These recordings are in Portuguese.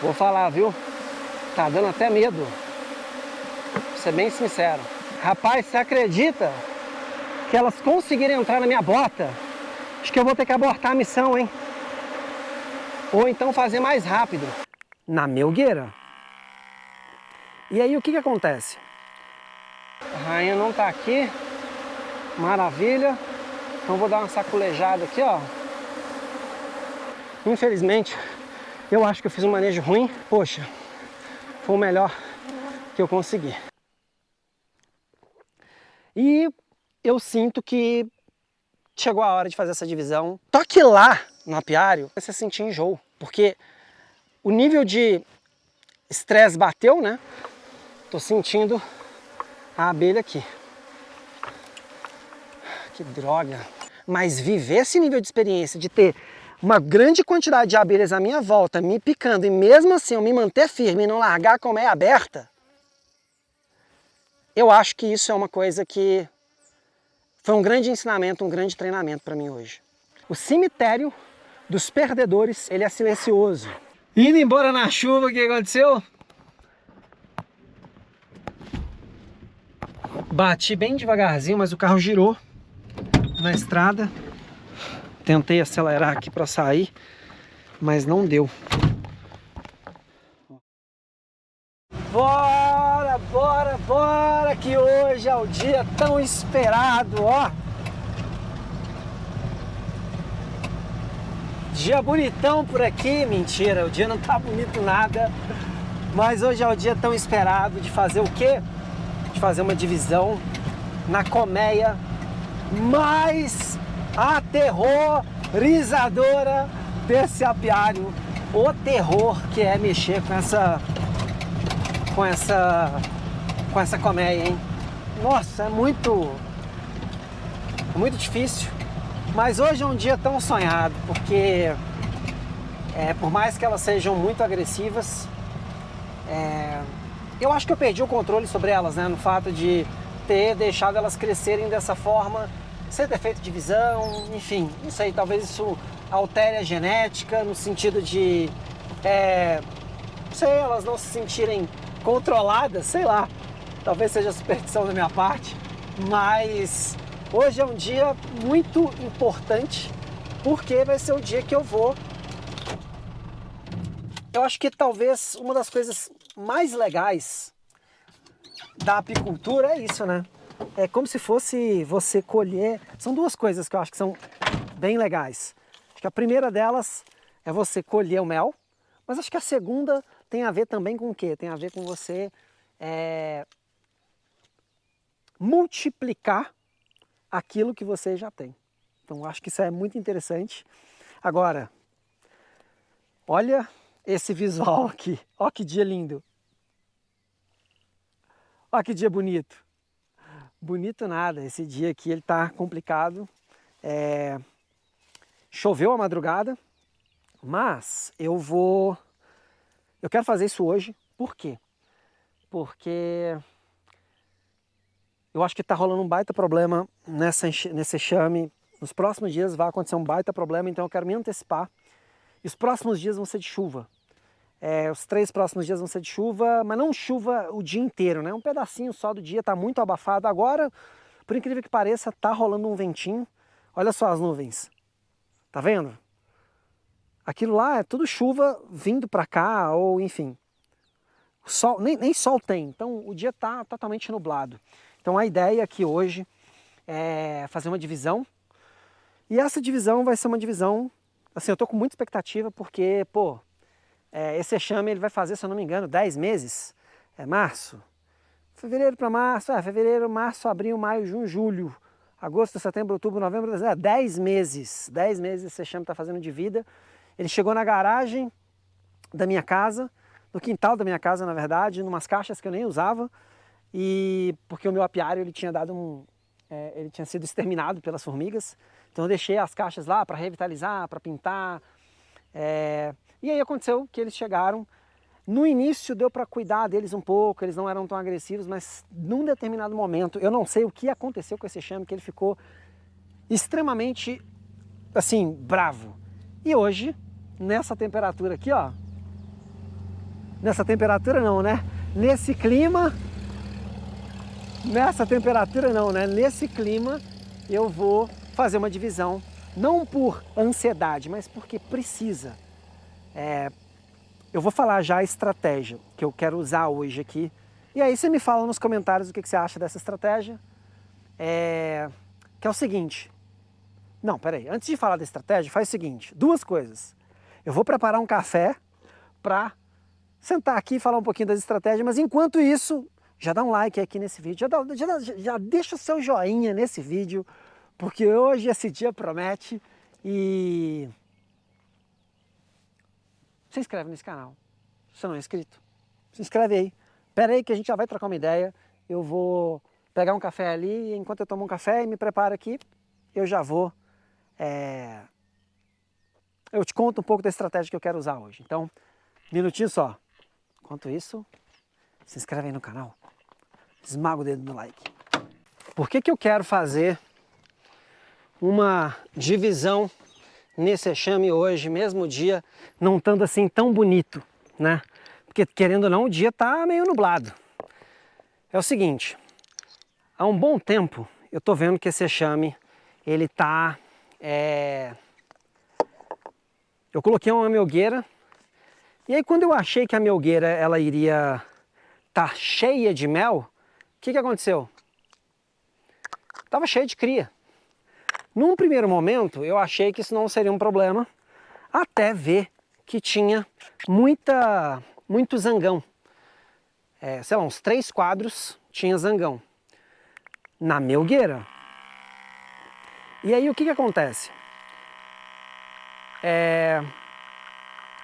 Vou falar, viu? Tá dando até medo. Vou ser bem sincero. Rapaz, você acredita que elas conseguiram entrar na minha bota? Acho que eu vou ter que abortar a missão, hein? Ou então fazer mais rápido. Na melgueira. E aí o que acontece? A rainha não tá aqui. Maravilha. Então vou dar uma saculejada aqui, ó. Infelizmente, eu acho que eu fiz um manejo ruim. Poxa, foi o melhor que eu consegui. E eu sinto que chegou a hora de fazer essa divisão. Só que lá no apiário, você sentir enjoo. Porque o nível de estresse bateu, né? Tô sentindo a abelha aqui. Que droga. Mas viver esse nível de experiência, de ter uma grande quantidade de abelhas à minha volta, me picando, e mesmo assim eu me manter firme e não largar a colmeia aberta, eu acho que isso é uma coisa que foi um grande ensinamento, um grande treinamento para mim hoje. O cemitério dos perdedores, ele é silencioso. Indo embora na chuva, o que aconteceu? Bati bem devagarzinho, mas o carro girou na estrada. Tentei acelerar aqui para sair, mas não deu. Bora, bora, bora, que hoje é o dia tão esperado, ó. Dia bonitão por aqui, mentira, o dia não tá bonito nada. Mas hoje é o dia tão esperado de fazer o quê? De fazer uma divisão na colmeia mais aterrorizadora desse apiário. O terror que é mexer com essa colmeia, hein? Nossa, é muito difícil. Mas hoje é um dia tão sonhado, porque por mais que elas sejam muito agressivas, eu acho que eu perdi o controle sobre elas, né? No fato de ter deixado elas crescerem dessa forma, sem ter feito divisão, enfim, não sei, talvez isso altere a genética, no sentido de, não sei, elas não se sentirem controladas, sei lá, talvez seja superstição da minha parte, mas hoje é um dia muito importante, porque vai ser o dia que eu acho que talvez uma das coisas mais legais da apicultura é isso, né? É como se fosse você colher. São duas coisas que eu acho que são bem legais. Acho que a primeira delas é você colher o mel, mas acho que a segunda tem a ver também com o quê? Tem a ver com você multiplicar aquilo que você já tem. Então acho que isso é muito interessante. Agora, olha esse visual aqui. Olha que dia lindo. Olha que dia bonito. Bonito nada, esse dia aqui ele tá complicado. Choveu a madrugada, mas eu quero fazer isso hoje. Por quê? Porque eu acho que tá rolando um baita problema nesse enxame. Nos próximos dias vai acontecer um baita problema, então eu quero me antecipar. E os próximos dias vão ser de chuva. Os 3 próximos dias vão ser de chuva, mas não chuva o dia inteiro, né? Um pedacinho só do dia, tá muito abafado. Agora, por incrível que pareça, tá rolando um ventinho. Olha só as nuvens. Tá vendo? Aquilo lá é tudo chuva vindo para cá, ou enfim. O sol, nem sol tem, então o dia tá totalmente nublado. Então a ideia aqui hoje é fazer uma divisão. E essa divisão vai ser uma divisão, assim, eu tô com muita expectativa porque, pô, esse enxame ele vai fazer, se eu não me engano, 10 meses. Março, fevereiro para março, fevereiro, março, abril, maio, junho, julho, agosto, setembro, outubro, novembro, dezembro, 10 meses. 10 meses esse enxame está fazendo de vida. Ele chegou na garagem da minha casa, no quintal da minha casa, na verdade, numas caixas que eu nem usava, e porque o meu apiário ele tinha dado ele tinha sido exterminado pelas formigas, então eu deixei as caixas lá para revitalizar, para pintar. E aí aconteceu que eles chegaram. No início deu para cuidar deles um pouco, eles não eram tão agressivos, mas num determinado momento, eu não sei o que aconteceu com esse enxame, que ele ficou extremamente, assim, bravo. E hoje, nessa temperatura aqui, ó, nessa temperatura não, né? Nesse clima, nessa temperatura não, né? Nesse clima eu vou fazer uma divisão, não por ansiedade, mas porque precisa. Eu vou falar já a estratégia que eu quero usar hoje aqui. E aí você me fala nos comentários o que você acha dessa estratégia. Que é o seguinte. Não, peraí. Antes de falar da estratégia, faz o seguinte. Duas coisas. Eu vou preparar um café para sentar aqui e falar um pouquinho das estratégias, mas enquanto isso, já dá um like aqui nesse vídeo, já deixa o seu joinha nesse vídeo, porque hoje esse dia promete e se inscreve nesse canal, se você não é inscrito, se inscreve aí. Pera aí que a gente já vai trocar uma ideia, eu vou pegar um café ali, enquanto eu tomo um café e me preparo aqui, eu já vou, eu te conto um pouco da estratégia que eu quero usar hoje. Então, minutinho só. Enquanto isso, se inscreve aí no canal, esmaga o dedo no like. Por que eu quero fazer uma divisão nesse enxame hoje, mesmo o dia não estando assim tão bonito, né? Porque querendo ou não, o dia tá meio nublado. É o seguinte, há um bom tempo eu tô vendo que esse enxame, ele tá... Eu coloquei uma melgueira, e aí quando eu achei que a melgueira ela iria estar cheia de mel, o que aconteceu? Tava cheia de cria. Num primeiro momento, eu achei que isso não seria um problema, até ver que tinha muito zangão. Sei lá, uns 3 quadros tinha zangão na melgueira. E aí o que acontece?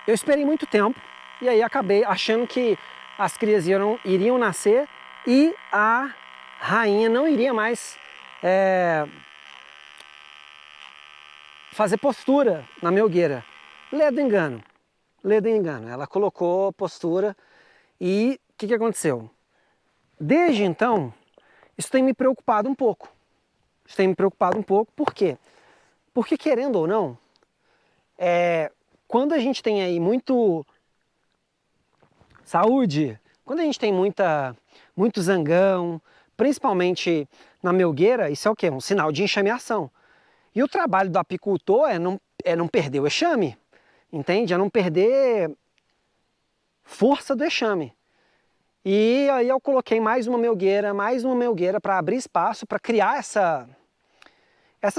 Eu esperei muito tempo e aí acabei achando que as crias iriam nascer e a rainha não iria mais fazer postura na melgueira. Ledo engano, ledo engano. Ela colocou postura e o que aconteceu? Desde então, isso tem me preocupado um pouco. Isso tem me preocupado um pouco, por quê? Porque querendo ou não, quando a gente tem aí muito... Saúde! Quando a gente tem muito zangão, principalmente na melgueira, isso é o quê? Um sinal de enxameação. E o trabalho do apicultor é não perder o enxame, entende? É não perder força do enxame. E aí eu coloquei mais uma melgueira para abrir espaço, para criar essa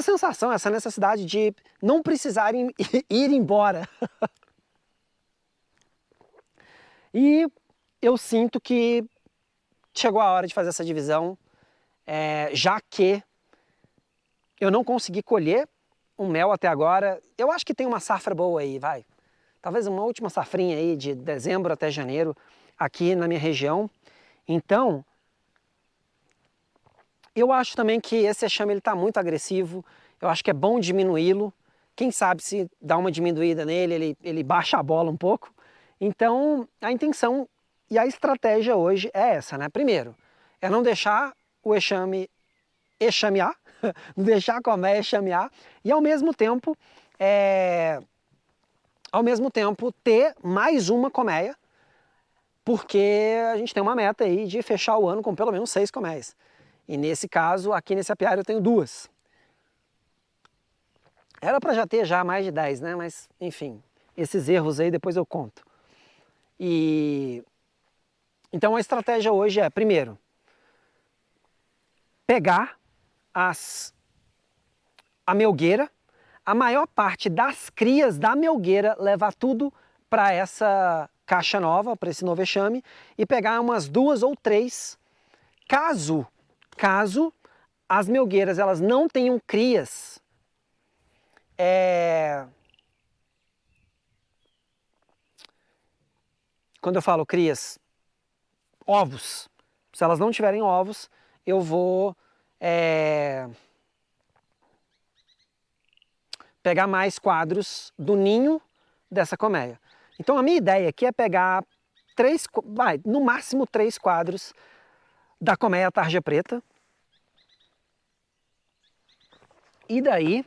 sensação, essa necessidade de não precisarem ir embora. E eu sinto que chegou a hora de fazer essa divisão, já que eu não consegui colher um mel até agora. Eu acho que tem uma safra boa aí, vai. Talvez uma última safrinha aí de dezembro até janeiro aqui na minha região. Então, eu acho também que esse enxame ele está muito agressivo. Eu acho que é bom diminuí-lo. Quem sabe se dá uma diminuída nele, ele baixa a bola um pouco. Então, a intenção e a estratégia hoje é essa, né? Primeiro, é não deixar o enxame enxamear, não deixar a colmeia enxamear e ao mesmo tempo ter mais uma colmeia, porque a gente tem uma meta aí de fechar o ano com pelo menos 6 colmeias. E nesse caso, aqui nesse apiário eu tenho 2. Era para já ter mais de 10, né? Mas, enfim, esses erros aí depois eu conto. Então a estratégia hoje é, primeiro, pegar a melgueira, a maior parte das crias da melgueira, levar tudo para essa caixa nova, para esse novo enxame, e pegar umas 2 ou 3, caso as melgueiras elas não tenham crias, quando eu falo crias, ovos, se elas não tiverem ovos, eu vou pegar mais quadros do ninho dessa colmeia. Então a minha ideia aqui é pegar no máximo 3 quadros da colmeia tarja preta. E daí,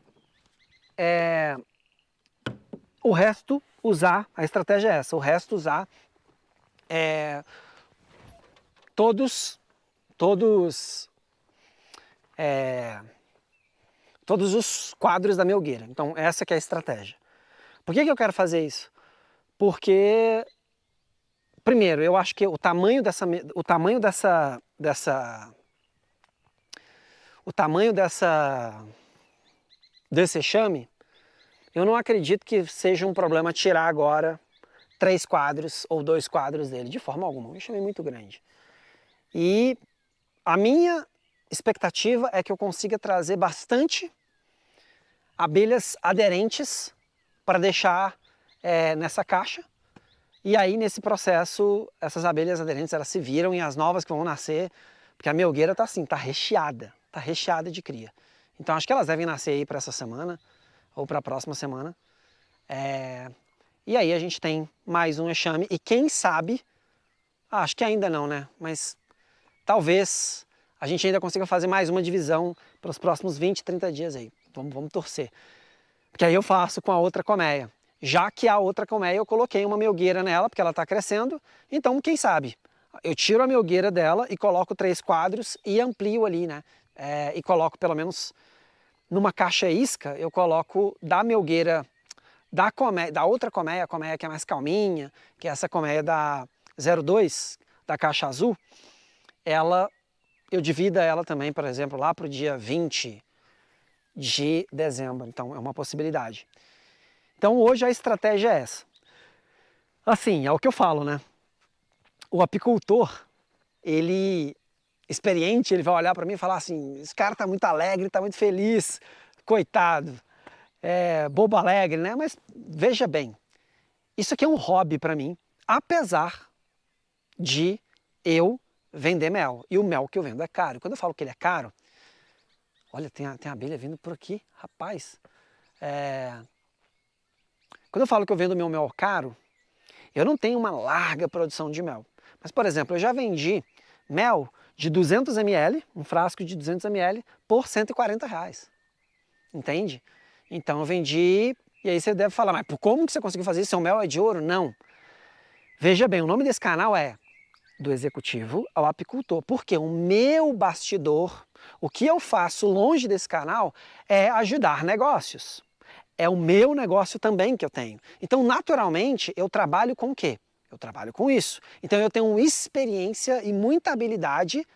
o resto usar, a estratégia é essa, o resto usar todos os quadros da melgueira. Então essa que é a estratégia. Por que eu quero fazer isso? Porque, primeiro, eu acho que o tamanho desse enxame, eu não acredito que seja um problema tirar agora 3 quadros ou 2 quadros dele, de forma alguma. Um enxame muito grande. E a minha expectativa é que eu consiga trazer bastante abelhas aderentes para deixar nessa caixa. E aí, nesse processo, essas abelhas aderentes, elas se viram e as novas que vão nascer, porque a melgueira tá assim, tá recheada de cria. Então acho que elas devem nascer aí para essa semana, ou para a próxima semana. E aí a gente tem mais um enxame, e quem sabe, acho que ainda não, né? Mas talvez a gente ainda consiga fazer mais uma divisão para os próximos 20, 30 dias aí. Vamos torcer. Porque aí eu faço com a outra colmeia. Já que a outra colmeia eu coloquei uma melgueira nela, porque ela está crescendo, então quem sabe? Eu tiro a melgueira dela e coloco 3 quadros e amplio ali, né? E coloco pelo menos numa caixa isca, eu coloco da melgueira da outra colmeia, a colmeia que é mais calminha, que é essa colmeia da 02, da caixa azul, eu divido ela também, por exemplo, lá para o dia 20 de dezembro, então é uma possibilidade. Então hoje a estratégia é essa. Assim, é o que eu falo, né? O apicultor, experiente, ele vai olhar para mim e falar assim, esse cara tá muito alegre, tá muito feliz, coitado, bobo alegre, né? Mas veja bem, isso aqui é um hobby para mim, apesar de eu vender mel. E o mel que eu vendo é caro. Quando eu falo que ele é caro, olha, tem abelha vindo por aqui, rapaz. Quando eu falo que eu vendo meu mel caro, eu não tenho uma larga produção de mel. Mas, por exemplo, eu já vendi mel de 200 ml, um frasco de 200 ml, por R$140. Entende? Então eu vendi, e aí você deve falar, mas como que você conseguiu fazer isso? Seu mel é de ouro? Não. Veja bem, o nome desse canal é Do Executivo ao Apicultor, porque o meu bastidor, o que eu faço longe desse canal é ajudar negócios. É o meu negócio também que eu tenho. Então, naturalmente, eu trabalho com o quê? Eu trabalho com isso. Então, eu tenho experiência e muita habilidade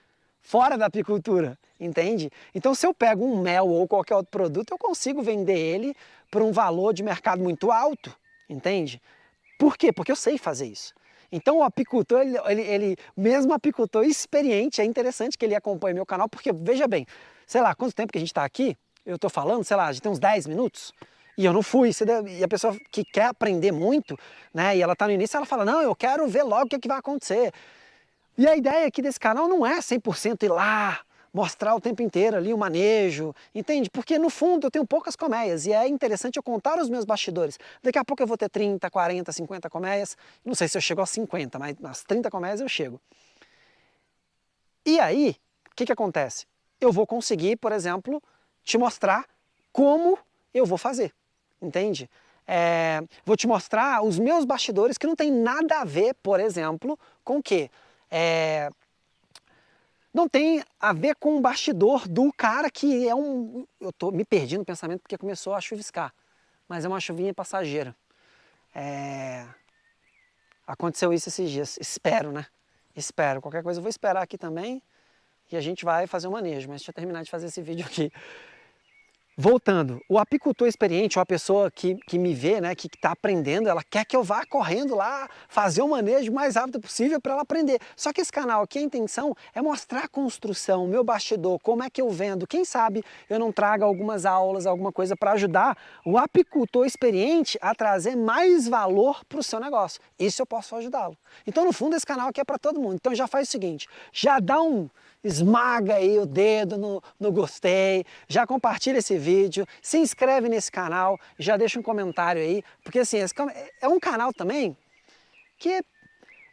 fora da apicultura, entende? Então, se eu pego um mel ou qualquer outro produto, eu consigo vender ele por um valor de mercado muito alto, entende? Por quê? Porque eu sei fazer isso. Então o apicultor, mesmo apicultor experiente, é interessante que ele acompanhe meu canal, porque veja bem, sei lá, quanto tempo que a gente está aqui, eu estou falando, sei lá, a gente tem uns 10 minutos, e eu não fui, e a pessoa que quer aprender muito, né, e ela está no início, ela fala, não, eu quero ver logo o que vai acontecer. E a ideia aqui desse canal não é 100% ir lá, mostrar o tempo inteiro ali o manejo, entende? Porque no fundo eu tenho poucas colmeias e é interessante eu contar os meus bastidores. Daqui a pouco eu vou ter 30, 40, 50 colmeias, não sei se eu chego aos 50, mas nas 30 colmeias eu chego. E aí, o que acontece? Eu vou conseguir, por exemplo, te mostrar como eu vou fazer, entende? Vou te mostrar os meus bastidores que não tem nada a ver, por exemplo, com o quê? Não tem a ver com o bastidor do cara que é um... Eu tô me perdi no pensamento porque começou a chuviscar, mas é uma chuvinha passageira. Aconteceu isso esses dias, espero, né? Espero, qualquer coisa eu vou esperar aqui também e a gente vai fazer um manejo, mas deixa eu terminar de fazer esse vídeo aqui. Voltando, o apicultor experiente, ou a pessoa que me vê, né, que está aprendendo, ela quer que eu vá correndo lá, fazer o manejo o mais rápido possível para ela aprender. Só que esse canal aqui, a intenção é mostrar a construção, o meu bastidor, como é que eu vendo. Quem sabe eu não trago algumas aulas, alguma coisa para ajudar o apicultor experiente a trazer mais valor para o seu negócio. Isso eu posso ajudá-lo. Então, no fundo, esse canal aqui é para todo mundo. Então já faz o seguinte, já dá esmaga aí o dedo no gostei, já compartilha esse vídeo, se inscreve nesse canal, já deixa um comentário aí, porque assim, esse é um canal também que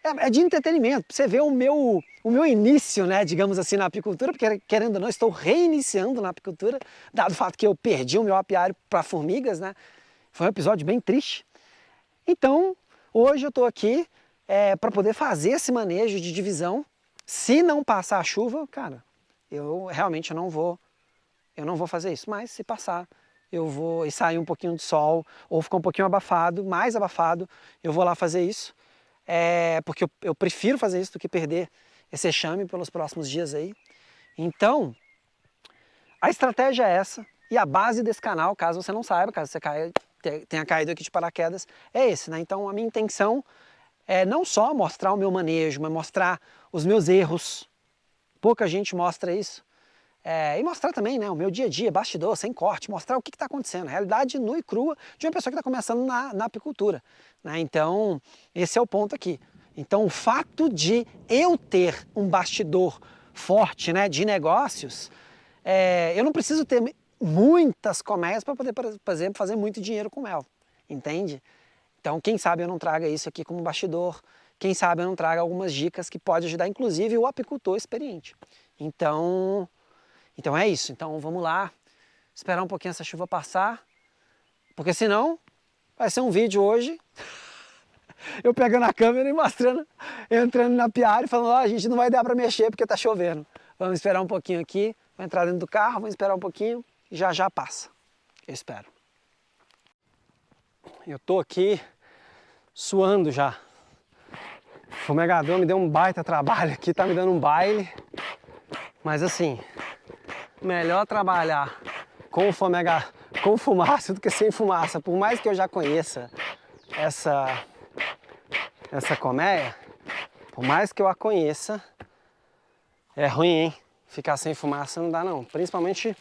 é de entretenimento, pra você ver o meu início, né, digamos assim, na apicultura, porque querendo ou não, estou reiniciando na apicultura, dado o fato que eu perdi o meu apiário para formigas, né, foi um episódio bem triste. Então, hoje eu estou aqui para poder fazer esse manejo de divisão. Se não passar a chuva, cara, eu realmente não vou fazer isso. Mas se passar, eu vou e sair um pouquinho de sol ou ficar um pouquinho abafado, mais abafado, eu vou lá fazer isso. Porque eu prefiro fazer isso do que perder esse enxame pelos próximos dias aí. Então, a estratégia é essa, e a base desse canal, caso você não saiba, caso você tenha caído aqui de paraquedas, é esse, né? Então a minha intenção é não só mostrar o meu manejo, mas mostrar os meus erros. Pouca gente mostra isso. E mostrar também, né, o meu dia a dia, bastidor, sem corte, mostrar o que está acontecendo, a realidade nua e crua de uma pessoa que está começando na apicultura, né? Então, esse é o ponto aqui. Então, o fato de eu ter um bastidor forte, né, de negócios, eu não preciso ter muitas colmeias para poder, por exemplo, fazer muito dinheiro com mel, entende? Então, quem sabe eu não traga isso aqui como bastidor, quem sabe eu não traga algumas dicas que pode ajudar, inclusive, o apicultor experiente. Então é isso. Então vamos lá, esperar um pouquinho essa chuva passar, porque senão vai ser um vídeo hoje, eu pegando a câmera e mostrando, entrando na piara e falando, a gente não vai dar para mexer porque tá chovendo. Vamos esperar um pouquinho aqui, vou entrar dentro do carro, vamos esperar um pouquinho e já já passa. Eu espero. Eu tô aqui suando já. O fumegador me deu um baita trabalho aqui, tá me dando um baile, mas assim, melhor trabalhar com fumaça do que sem fumaça. Por mais que eu já conheça essa colmeia, por mais que eu a conheça, é ruim, hein? Ficar sem fumaça não dá não. Principalmente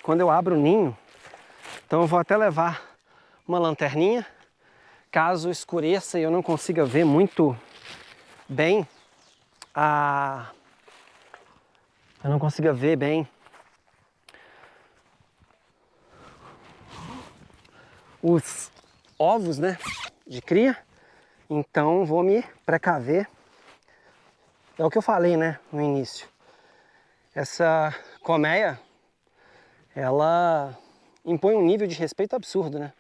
quando eu abro o ninho. Então eu vou até levar uma lanterninha, caso escureça e eu não consiga ver muito bem os ovos, né, de cria, então vou me precaver. É o que eu falei, né, no início. Essa colmeia, ela impõe um nível de respeito absurdo, né?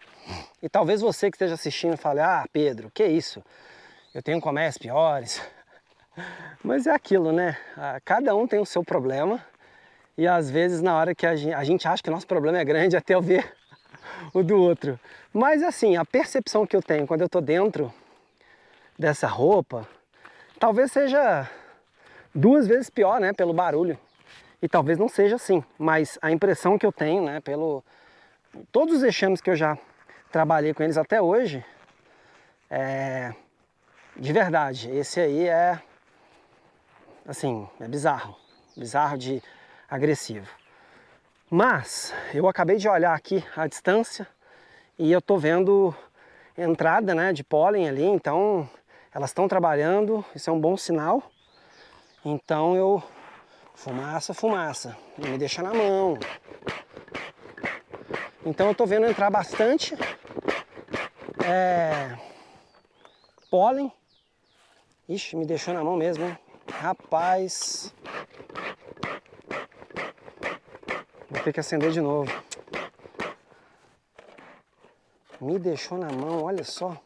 E talvez você que esteja assistindo fale, Pedro, que isso? Eu tenho colmeias piores. Mas é aquilo, né? Cada um tem o seu problema. E às vezes na hora que a gente acha que o nosso problema é grande até eu ver o do outro. Mas assim, a percepção que eu tenho quando eu tô dentro dessa roupa, talvez seja 2 vezes pior, né, pelo barulho. E talvez não seja assim, mas a impressão que eu tenho, né, todos os enxames que eu já trabalhei com eles até hoje, de verdade, esse aí assim, é bizarro de agressivo. Mas eu acabei de olhar aqui a distância e eu tô vendo entrada, né, de pólen ali, então elas estão trabalhando, isso é um bom sinal. Então fumaça, não me deixa na mão. Então eu tô vendo entrar bastante pólen. Ixi, me deixou na mão mesmo, hein? Rapaz, vou ter que acender de novo. Me deixou na mão, olha só.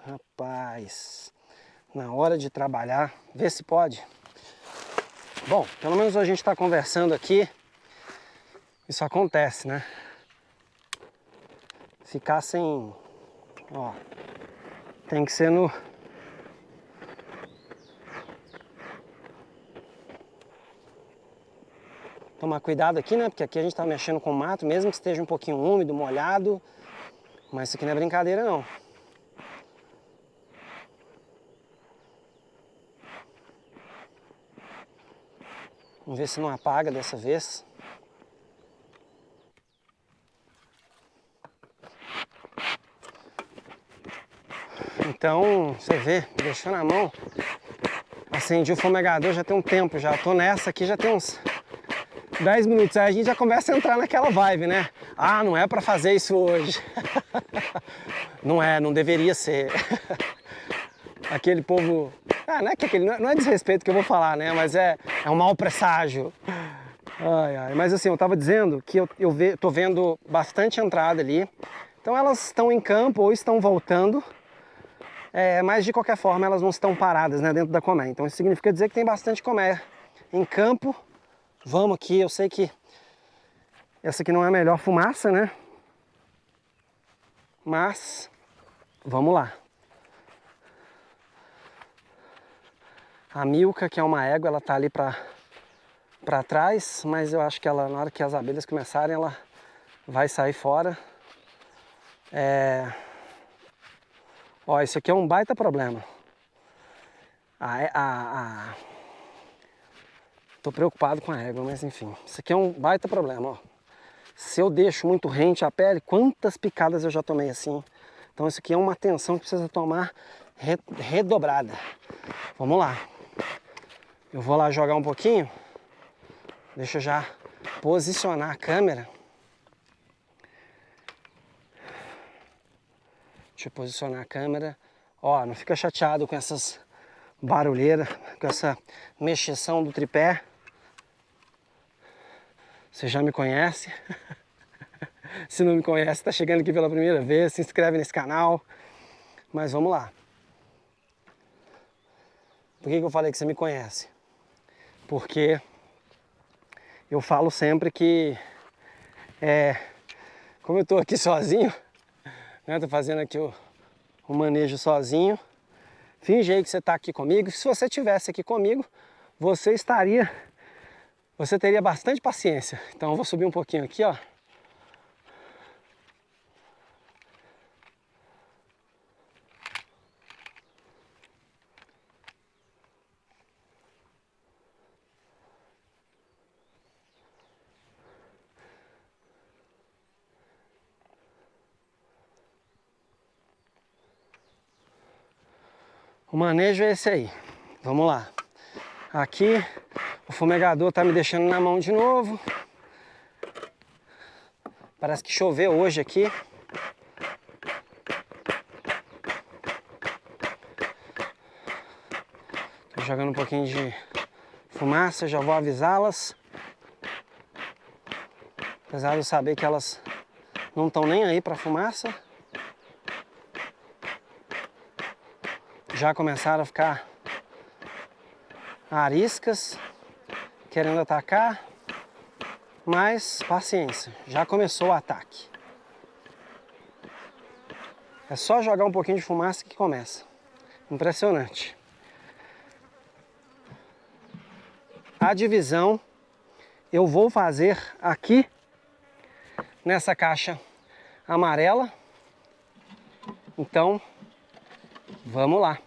Rapaz, na hora de trabalhar, vê se pode. Bom, pelo menos a gente está conversando aqui, isso acontece, né? Ficar sem, tem que ser no... Tomar cuidado aqui, né? Porque aqui a gente tá mexendo com mato, mesmo que esteja um pouquinho úmido, molhado. Mas isso aqui não é brincadeira, não. Vamos ver se não apaga dessa vez. Então, você vê, deixou na mão. Acendi o fumegador já tem um tempo, já tô nessa aqui, já tem uns 10 minutos, aí a gente já começa a entrar naquela vibe, né? Não é pra fazer isso hoje. Não deveria ser. Aquele povo... não é desrespeito que eu vou falar, né? Mas é um mau presságio. Ai, ai. Mas assim, eu tava dizendo que tô vendo bastante entrada ali. Então elas estão em campo ou estão voltando. Mas de qualquer forma elas não estão paradas, né, dentro da colmeia. Então isso significa dizer que tem bastante colmeia em campo. Vamos aqui, eu sei que essa aqui não é a melhor fumaça, né? Mas vamos lá. A Milka, que é uma égua, ela tá ali pra trás, mas eu acho que ela, na hora que as abelhas começarem, ela vai sair fora. Ó, isso aqui é um baita problema. Tô preocupado com a égua, mas enfim. Isso aqui é um baita problema, ó. Se eu deixo muito rente a pele, quantas picadas eu já tomei assim. Então isso aqui é uma atenção que precisa tomar redobrada. Vamos lá. Eu vou lá jogar um pouquinho. Deixa eu já posicionar a câmera. Deixa eu posicionar a câmera. Ó, não fica chateado com essas barulheiras, com essa mexeção do tripé. Você já me conhece. Se não me conhece, está chegando aqui pela primeira vez, se inscreve nesse canal. Mas vamos lá. Por que eu falei que você me conhece? Porque eu falo sempre que como eu estou aqui sozinho, né, tô fazendo aqui o manejo sozinho, finge aí que você está aqui comigo. Se você estivesse aqui comigo, você teria bastante paciência. Então eu vou subir um pouquinho aqui, ó. O manejo é esse aí. Vamos lá. Aqui o fumegador tá me deixando na mão de novo. Parece que choveu hoje aqui. Tô jogando um pouquinho de fumaça, já vou avisá-las. Apesar de eu saber que elas não estão nem aí para fumaça. Já começaram a ficar ariscas, querendo atacar, mas paciência, já começou o ataque. É só jogar um pouquinho de fumaça que começa. Impressionante. A divisão eu vou fazer aqui nessa caixa amarela. Então, vamos lá.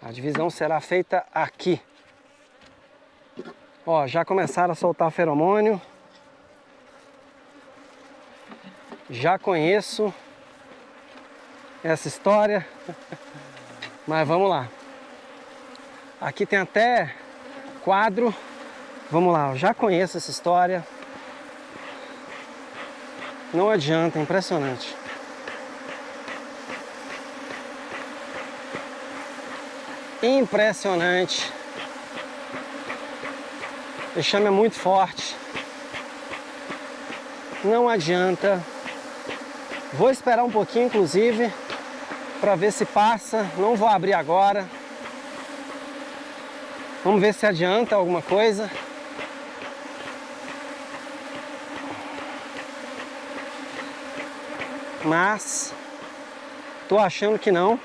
A divisão será feita aqui. Ó, já começaram a soltar feromônio. Já conheço essa história. Mas vamos lá. Aqui tem até quadro. Vamos lá, eu já conheço essa história. Não adianta, é impressionante. Impressionante. O enxame é muito forte. Não adianta. Vou esperar um pouquinho, inclusive, para ver se passa. Não vou abrir agora. Vamos ver se adianta alguma coisa. Mas tô achando que não.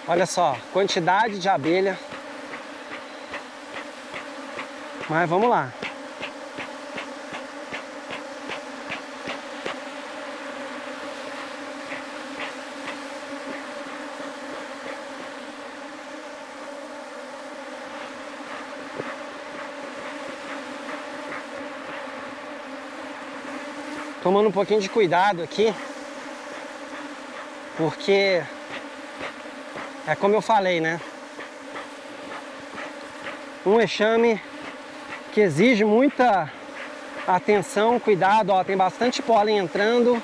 Olha só, quantidade de abelha. Mas vamos lá. Tomando um pouquinho de cuidado aqui, porque é como eu falei, né? Um enxame que exige muita Atenção, cuidado, ó, tem bastante pólen entrando.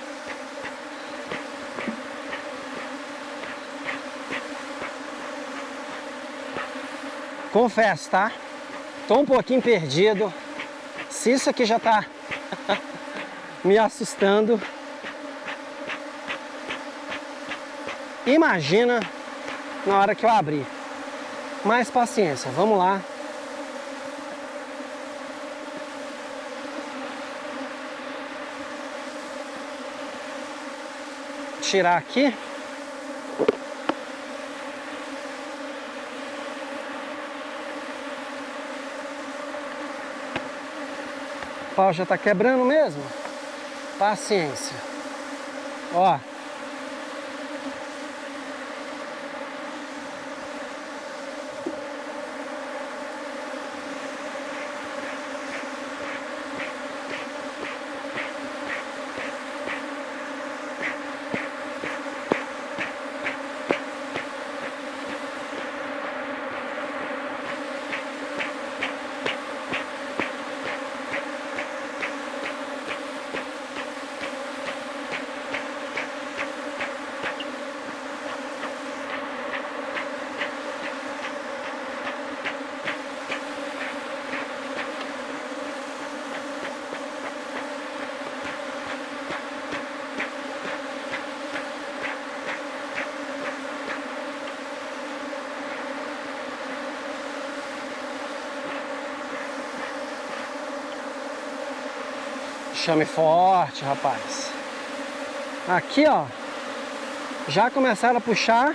Confesso, tá? Tô um pouquinho perdido. Se isso aqui já tá me assustando, imagina na hora que eu abrir. Mais paciência, vamos lá. Tirar aqui. O pau já tá quebrando mesmo. Paciência. Ó. Chame forte, rapaz. Aqui, ó, já começaram a puxar.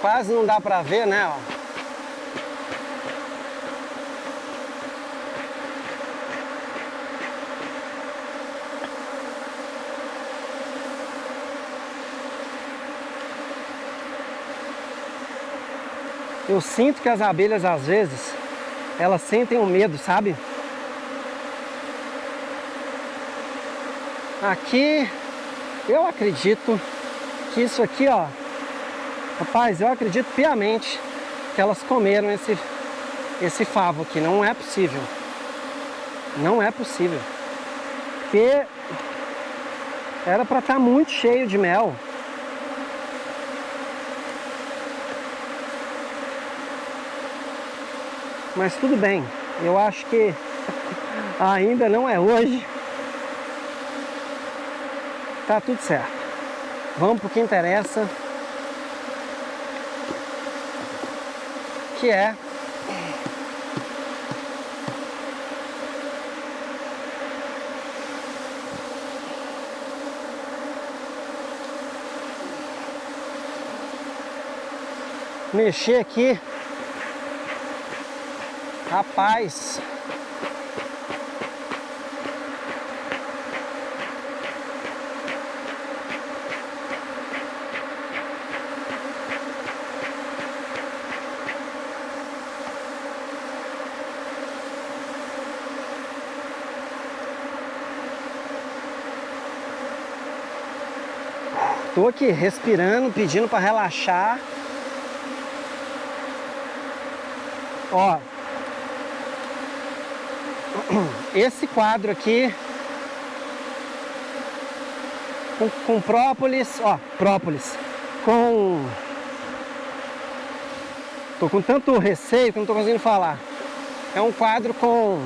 Quase não dá pra ver, né, ó. Eu sinto que as abelhas, às vezes, elas sentem um medo, sabe? Aqui, eu acredito que isso aqui, ó, rapaz, eu acredito piamente que elas comeram esse favo aqui. Não é possível. Não é possível. Porque era para estar muito cheio de mel. Mas tudo bem. Eu acho que ainda não é hoje. Tá tudo certo. Vamos pro que interessa. Que é mexer aqui, rapaz. Tô aqui respirando, pedindo para relaxar. Ó, esse quadro aqui com própolis, ó, própolis, tô com tanto receio que não tô conseguindo falar. É um quadro com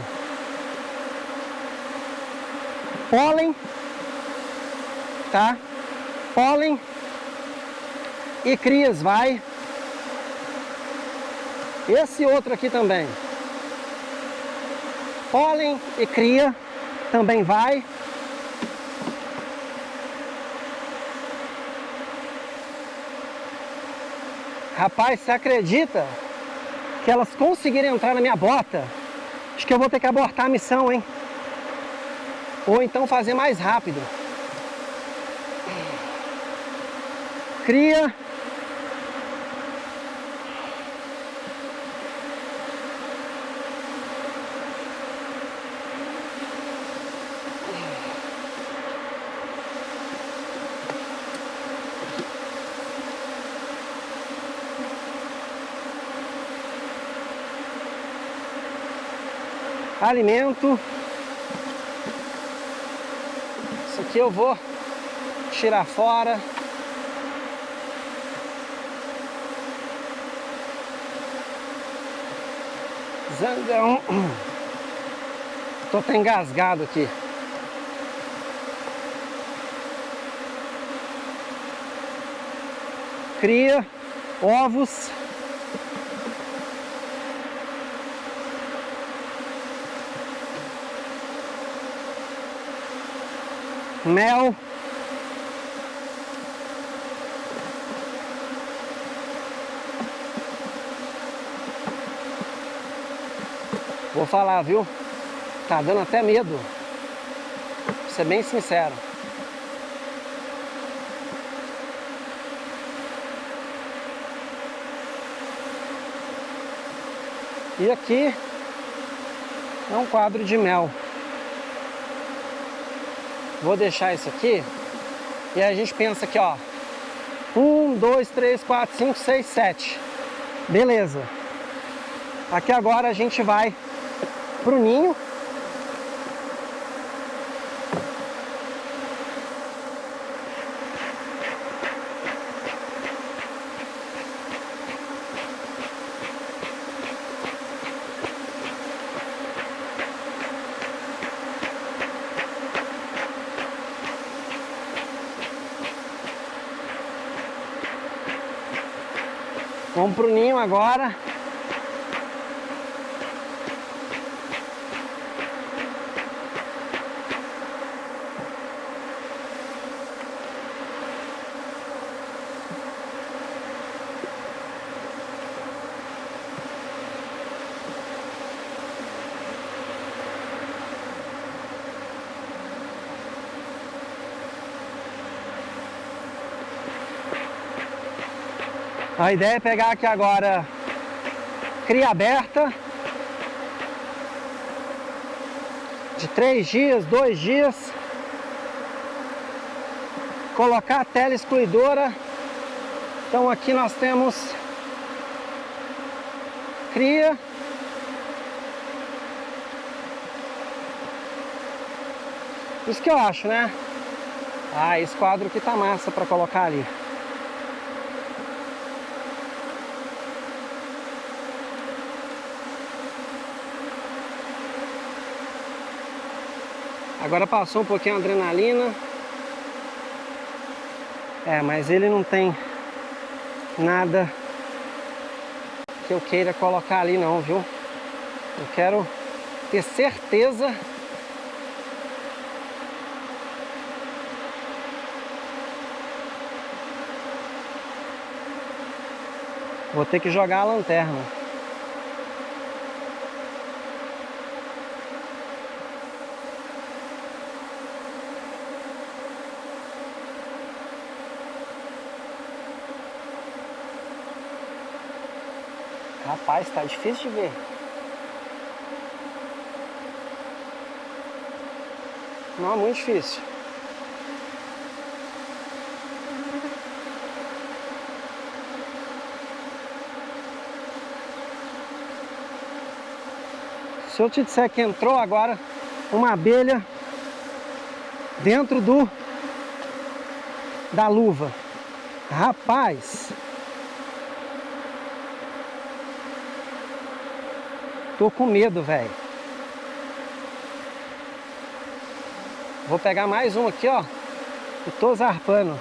pólen, tá? Pólen e crias, vai. Esse outro aqui também. Pólen e cria também vai. Rapaz, você acredita que elas conseguiram entrar na minha bota? Acho que eu vou ter que abortar a missão, hein? Ou então fazer mais rápido. Cria. Alimento. Isso aqui eu vou tirar fora. Zangão. Tô até engasgado aqui. Cria ovos. Mel. Vou falar, viu? Tá dando até medo. Vou ser bem sincero. E aqui é um quadro de mel. Vou deixar isso aqui. E aí a gente pensa aqui, ó. 1, 2, 3, 4, 5, 6, 7. Beleza. Aqui agora a gente vai pro ninho. Vamos pro ninho agora. A ideia é pegar aqui agora cria aberta de 3 dias, 2 dias, colocar a tela excluidora. Então aqui nós temos cria, isso que eu acho, né? Ah, esse quadro aqui tá massa para colocar ali. Agora passou um pouquinho a adrenalina. É, mas ele não tem nada que eu queira colocar ali não, viu? Eu quero ter certeza vou ter que jogar a lanterna. Rapaz, tá difícil de ver. Não, é muito difícil. Se eu te disser que entrou agora uma abelha dentro da luva, rapaz, tô com medo, velho. Vou pegar mais um aqui, ó. E tô zarpando.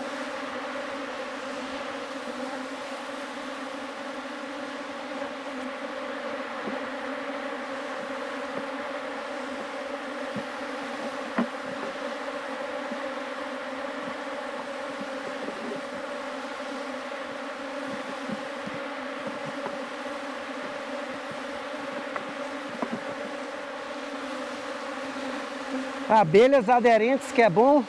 Abelhas aderentes, que é bom.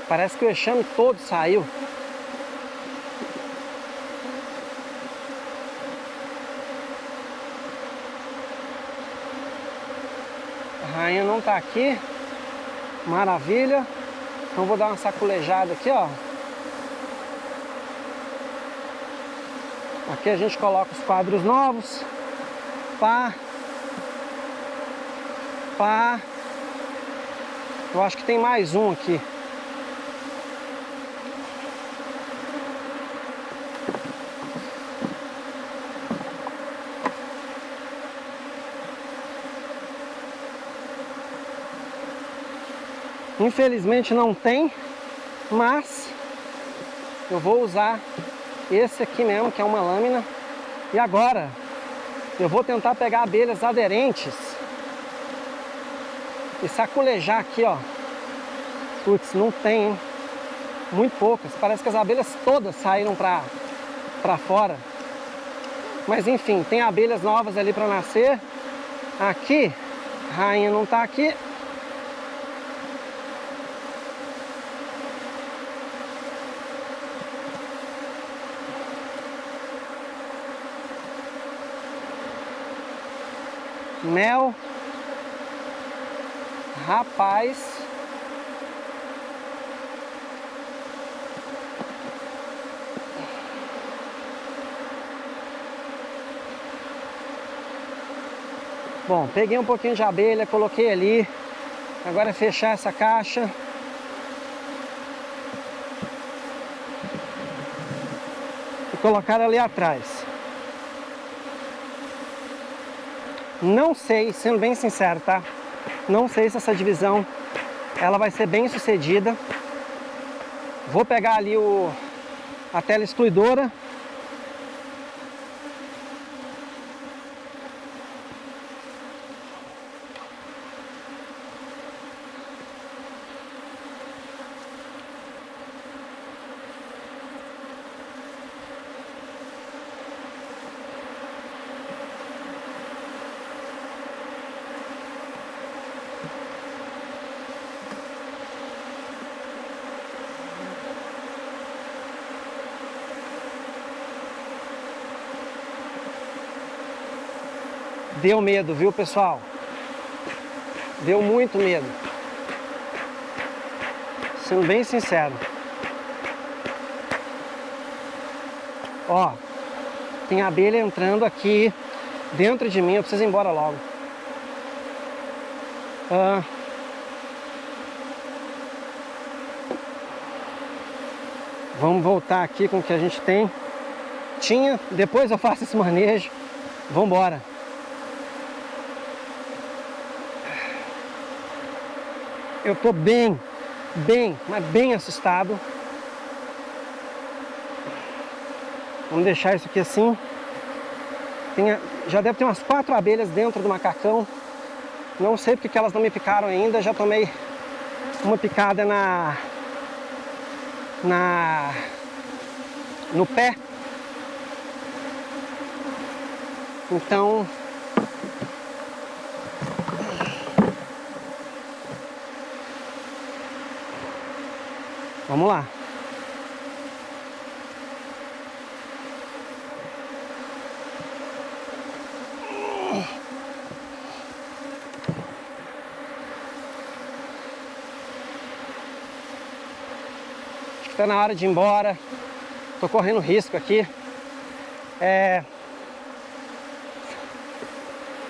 Parece que o enxame todo saiu. A rainha não tá aqui. Maravilha. Então vou dar uma saculejada aqui, ó. Aqui a gente coloca os quadros novos. Pá. Pá. Eu acho que tem mais um aqui. Infelizmente não tem, mas eu vou usar esse aqui mesmo, que é uma lâmina. E agora eu vou tentar pegar abelhas aderentes e saculejar aqui, ó. Putz, não tem, hein? Muito poucas. Parece que as abelhas todas saíram pra fora. Mas enfim, tem abelhas novas ali para nascer. Aqui, a rainha não tá aqui. Mel. Rapaz. Bom, peguei um pouquinho de abelha, coloquei ali. Agora é fechar essa caixa. E colocar ali atrás. Não sei, sendo bem sincero, tá? Não sei se essa divisão ela vai ser bem sucedida. Vou pegar ali a tela excluidora. Deu medo, viu, pessoal? Deu muito medo. Sendo bem sincero. Ó, tem abelha entrando aqui dentro de mim. Eu preciso ir embora logo. Vamos voltar aqui com o que a gente tem. Depois eu faço esse manejo. Vamos embora. Eu tô mas bem assustado. Vamos deixar isso aqui assim. Já deve ter umas 4 abelhas dentro do macacão. Não sei porque que elas não me picaram ainda. Já tomei uma picada no pé. Então... vamos lá. Acho que tá na hora de ir embora. Tô correndo risco aqui.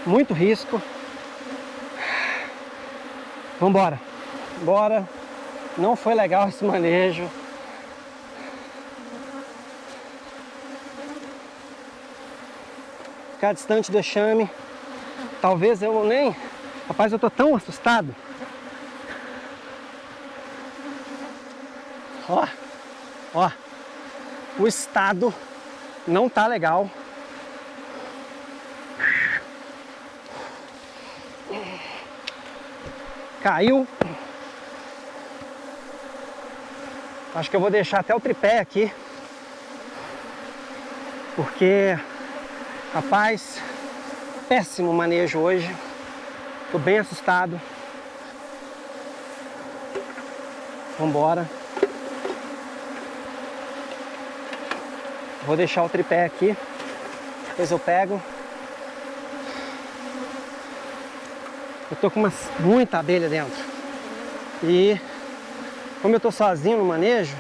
Muito risco. Vambora. Bora. Não foi legal esse manejo. Ficar distante do enxame. Talvez eu nem... Rapaz, eu tô tão assustado. Ó, ó, o estado não tá legal. Caiu. Acho que eu vou deixar até o tripé aqui. Porque, rapaz, péssimo manejo hoje. Tô bem assustado. Vambora. Vou deixar o tripé aqui. Depois eu pego. Eu tô com muita abelha dentro. E como eu tô sozinho no manejo,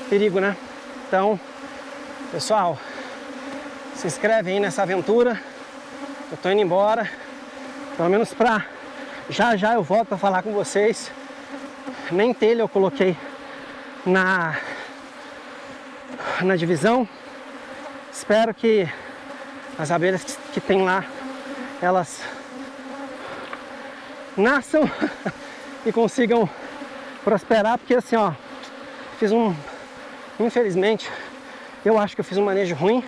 perigo, né? Então, pessoal, se inscreve aí nessa aventura. Eu tô indo embora. Pelo menos pra já eu volto pra falar com vocês. Nem telha eu coloquei na divisão. Espero que as abelhas que tem lá, elas nasçam e consigam prosperar, porque assim, ó, infelizmente, eu acho que eu fiz um manejo ruim,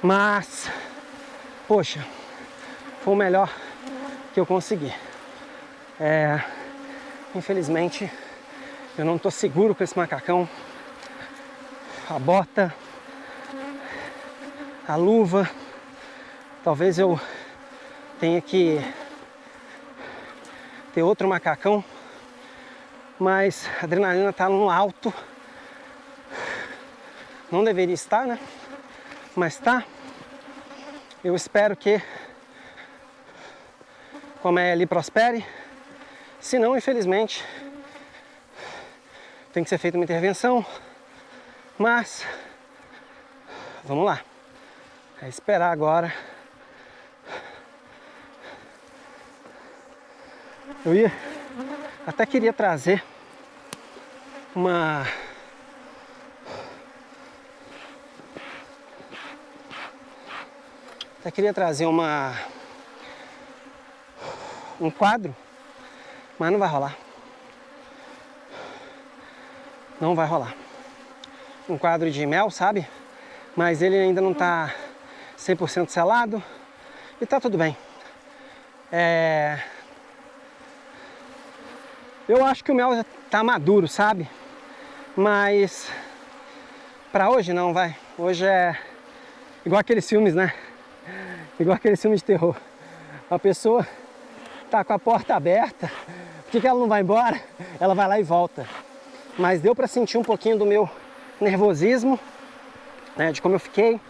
mas, poxa, foi o melhor que eu consegui. Infelizmente, eu não tô seguro com esse macacão. A bota, a luva, talvez eu tenha que ter outro macacão, mas a adrenalina tá no alto. Não deveria estar, né? Mas tá. Eu espero que Colmeia ali prospere. Se não, infelizmente, tem que ser feita uma intervenção. Mas vamos lá. É esperar agora. Eu até queria trazer um quadro, mas não vai rolar. Não vai rolar. Um quadro de mel, sabe? Mas ele ainda não tá 100% selado e tá tudo bem. Eu acho que o mel já tá maduro, sabe? Mas pra hoje não, vai. Hoje é igual aqueles filmes, né? Igual aqueles filmes de terror. A pessoa tá com a porta aberta, por que ela não vai embora? Ela vai lá e volta. Mas deu pra sentir um pouquinho do meu nervosismo, né? De como eu fiquei.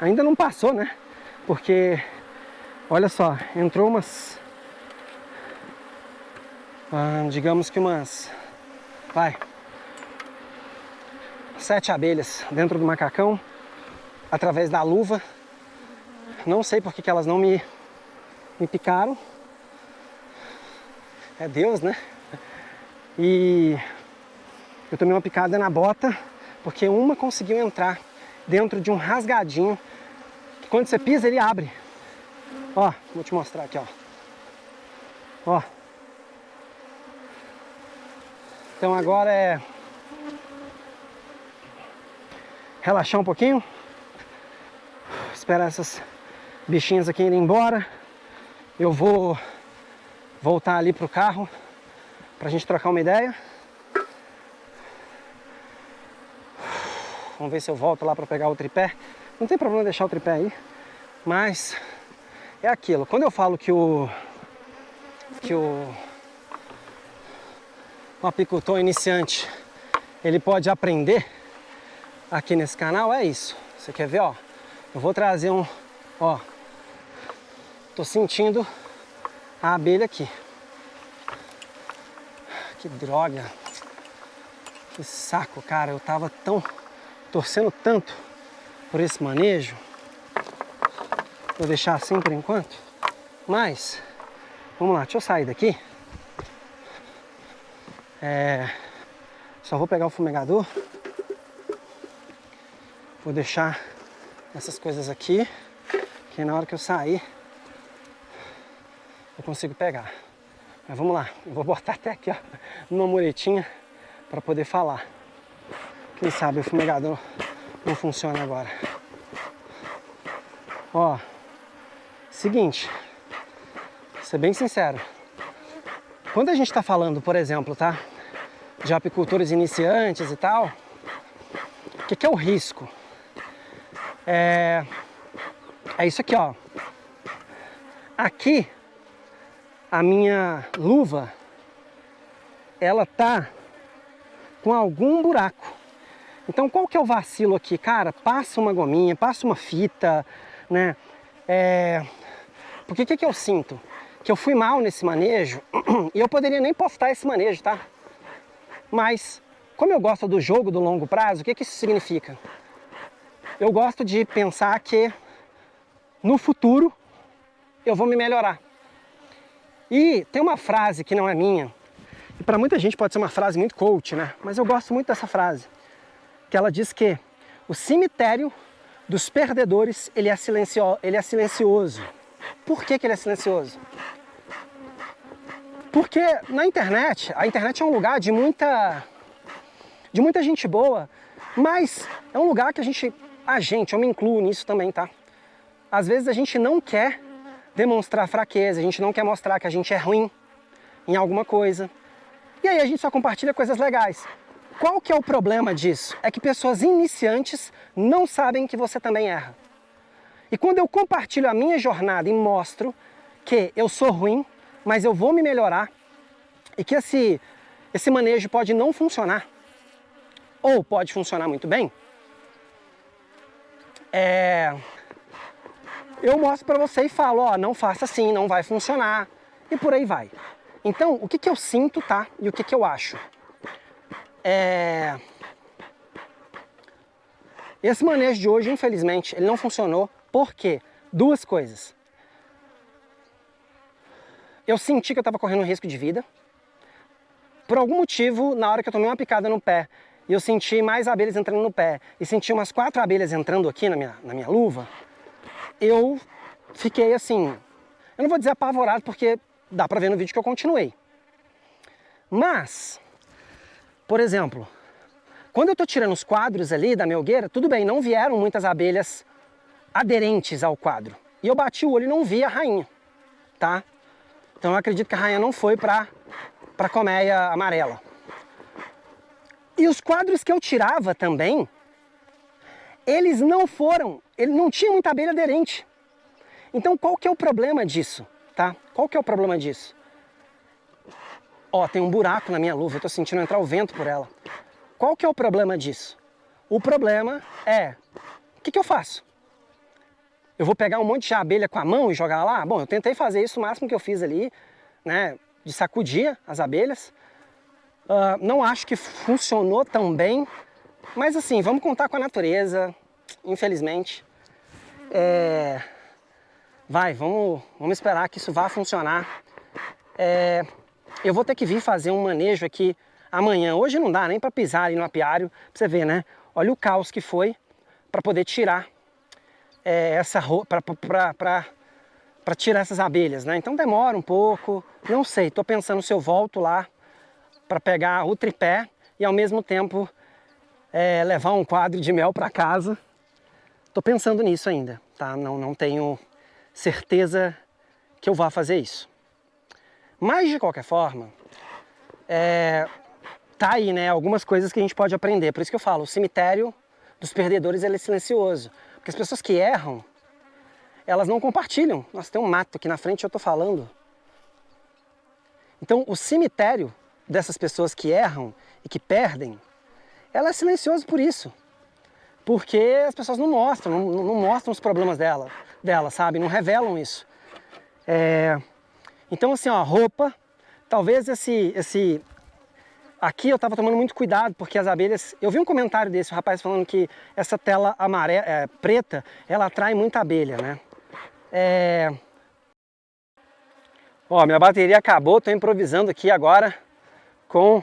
Ainda não passou, né? Porque, olha só, entrou digamos que 7 abelhas dentro do macacão, através da luva. Não sei por que elas não me picaram. É Deus, né? E eu tomei uma picada na bota, porque uma conseguiu entrar dentro de um rasgadinho, que quando você pisa ele abre. Ó, vou te mostrar aqui, ó. Ó. Então agora é relaxar um pouquinho, esperar essas bichinhas aqui irem embora. Eu vou voltar ali pro carro pra gente trocar uma ideia. Vamos ver se eu volto lá pra pegar o tripé. Não tem problema deixar o tripé aí, mas é aquilo. Quando eu falo que o apicultor iniciante, ele pode aprender aqui nesse canal, é isso. Você quer ver, ó? Eu vou trazer ó. Tô sentindo a abelha aqui. Que droga. Que saco, cara. Eu tava torcendo tanto por esse manejo. Vou deixar assim por enquanto. Mas, vamos lá, deixa eu sair daqui. Só vou pegar o fumegador. Vou deixar essas coisas aqui, que na hora que eu sair eu consigo pegar. Mas vamos lá, eu vou botar até aqui, ó, numa muretinha para poder falar. Quem sabe o fumegador não funciona agora. Ó, seguinte, vou ser bem sincero. Quando a gente está falando, por exemplo, tá, de apicultores iniciantes e tal, o que é o risco? É isso aqui, ó. Aqui, a minha luva, ela tá com algum buraco. Então, qual que é o vacilo aqui? Cara, passa uma gominha, passa uma fita, né? Porque o que eu sinto? Que eu fui mal nesse manejo e eu poderia nem postar esse manejo, tá? Mas, como eu gosto do jogo do longo prazo, o que isso significa? Eu gosto de pensar que no futuro eu vou me melhorar. E tem uma frase que não é minha, e para muita gente pode ser uma frase muito coach, né? Mas eu gosto muito dessa frase, que ela diz que o cemitério dos perdedores, ele é silencioso. Por que ele é silencioso? Porque na internet, a internet é um lugar de muita gente boa, mas é um lugar que eu me incluo nisso também, tá? Às vezes a gente não quer demonstrar fraqueza, a gente não quer mostrar que a gente é ruim em alguma coisa. E aí a gente só compartilha coisas legais. Qual que é o problema disso? É que pessoas iniciantes não sabem que você também erra. E quando eu compartilho a minha jornada e mostro que eu sou ruim, mas eu vou me melhorar, e que esse manejo pode não funcionar, ou pode funcionar muito bem, eu mostro para você e falo, ó, não faça assim, não vai funcionar, e por aí vai. Então, o que eu sinto, tá? E o que eu acho? Esse manejo de hoje, infelizmente, ele não funcionou. Por quê? Duas coisas. Eu senti que eu estava correndo um risco de vida. Por algum motivo, na hora que eu tomei uma picada no pé, e eu senti mais abelhas entrando no pé, e senti umas 4 abelhas entrando aqui na minha luva, eu fiquei assim, eu não vou dizer apavorado, porque dá pra ver no vídeo que eu continuei. Mas, por exemplo, quando eu tô tirando os quadros ali da melgueira, tudo bem, não vieram muitas abelhas aderentes ao quadro. E eu bati o olho e não vi a rainha, tá? Então eu acredito que a rainha não foi pra colmeia amarela. E os quadros que eu tirava também, ele não tinha muita abelha aderente. Então qual que é o problema disso, tá? Qual que é o problema disso? Ó, tem um buraco na minha luva, eu tô sentindo entrar o vento por ela. Qual que é o problema disso? O problema é, o que eu faço? Eu vou pegar um monte de abelha com a mão e jogar lá? Bom, eu tentei fazer isso, o máximo que eu fiz ali, né, de sacudir as abelhas. Não acho que funcionou tão bem, mas assim, vamos contar com a natureza, infelizmente. Vamos esperar que isso vá funcionar. Eu vou ter que vir fazer um manejo aqui amanhã. Hoje não dá nem para pisar ali no apiário, pra você ver, né? Olha o caos que foi para poder tirar essa roupa, para tirar essas abelhas, né? Então demora um pouco, não sei, tô pensando se eu volto lá para pegar o tripé e ao mesmo tempo levar um quadro de mel para casa. Tô pensando nisso ainda, tá? Não tenho certeza que eu vá fazer isso. Mas de qualquer forma, tá aí, né, algumas coisas que a gente pode aprender. Por isso que eu falo, o cemitério dos perdedores ele é silencioso. Porque as pessoas que erram, elas não compartilham. Nossa, tem um mato aqui na frente, eu tô falando. Então o cemitério dessas pessoas que erram e que perdem, ela é silencioso por isso. Porque as pessoas não mostram os problemas dela, sabe? Não revelam isso. Então assim, ó, roupa, talvez aqui eu estava tomando muito cuidado, porque as abelhas... Eu vi um comentário desse, um rapaz falando que essa tela preta, ela atrai muita abelha, né? Ó, minha bateria acabou, estou improvisando aqui agora com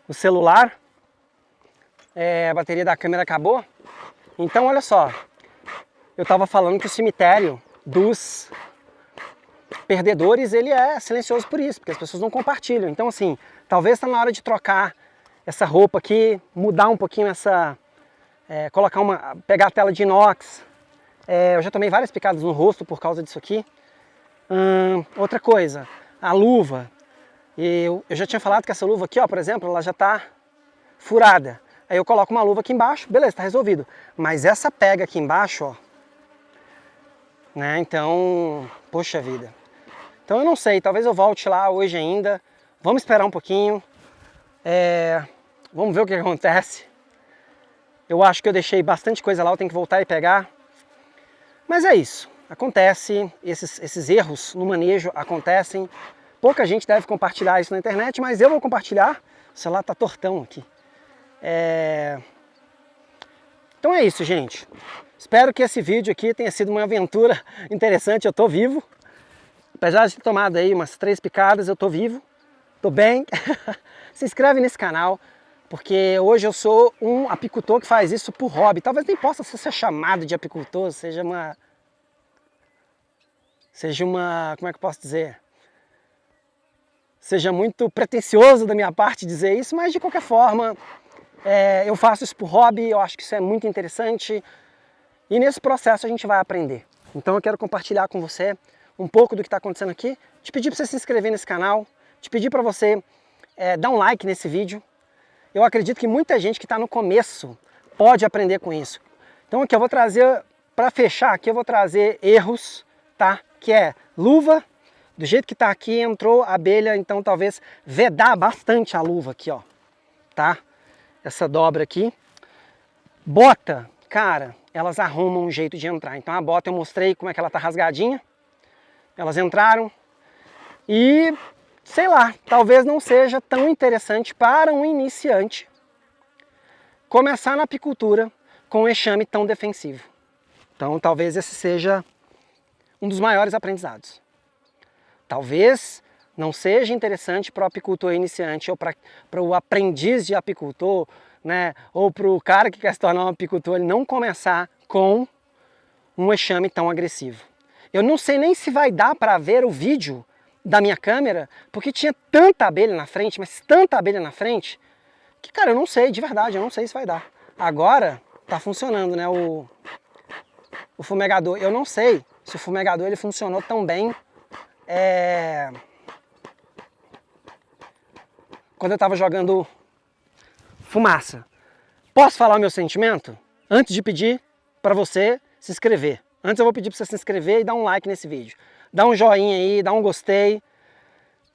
o celular. A bateria da câmera acabou. Então, olha só. Eu estava falando que o cemitério dos perdedores, ele é silencioso por isso, porque as pessoas não compartilham. Então assim, talvez está na hora de trocar essa roupa aqui, mudar um pouquinho essa... pegar a tela de inox. Eu já tomei várias picadas no rosto por causa disso aqui. Outra coisa, a luva. Eu já tinha falado que essa luva aqui, ó, por exemplo, ela já está furada. Aí eu coloco uma luva aqui embaixo, beleza, está resolvido. Mas essa pega aqui embaixo, ó, né, então, poxa vida. Então eu não sei, talvez eu volte lá hoje ainda. Vamos esperar um pouquinho. Vamos ver o que acontece. Eu acho que eu deixei bastante coisa lá, eu tenho que voltar e pegar. Mas é isso, acontece, esses erros no manejo acontecem. Pouca gente deve compartilhar isso na internet, mas eu vou compartilhar. O celular tá tortão aqui. Então é isso, gente. Espero que esse vídeo aqui tenha sido uma aventura interessante. Eu tô vivo. Apesar de ter tomado aí umas 3 picadas, eu tô vivo. Tô bem. Se inscreve nesse canal, porque hoje eu sou um apicultor que faz isso por hobby. Talvez nem possa ser chamado de apicultor, seja uma... como é que eu posso dizer? Seja muito pretensioso da minha parte dizer isso, mas de qualquer forma, eu faço isso por hobby, eu acho que isso é muito interessante. E nesse processo a gente vai aprender. Então eu quero compartilhar com você um pouco do que está acontecendo aqui. Te pedir para você se inscrever nesse canal, te pedir para você dar um like nesse vídeo. Eu acredito que muita gente que está no começo pode aprender com isso. Então aqui eu vou trazer, para fechar aqui, eu vou trazer erros, tá? Que é luva, do jeito que está aqui, entrou a abelha, então talvez vedar bastante a luva aqui, ó, tá? Essa dobra aqui. Bota, cara, elas arrumam um jeito de entrar. Então a bota eu mostrei como é que ela tá rasgadinha. Elas entraram e, sei lá, talvez não seja tão interessante para um iniciante começar na apicultura com um enxame tão defensivo. Então talvez esse seja um dos maiores aprendizados. Talvez não seja interessante para o apicultor iniciante ou para o aprendiz de apicultor, né, ou para o cara que quer se tornar um apicultor, ele não começar com um enxame tão agressivo. Eu não sei nem se vai dar para ver o vídeo da minha câmera, porque tinha tanta abelha na frente, mas tanta abelha na frente, que cara, eu não sei, de verdade, eu não sei se vai dar. Agora tá funcionando, né, o fumegador. Eu não sei se o fumegador ele funcionou tão bem quando eu estava jogando fumaça. Posso falar o meu sentimento? Antes de pedir para você se inscrever. Antes eu vou pedir para você se inscrever e dar um like nesse vídeo. Dá um joinha aí, dá um gostei.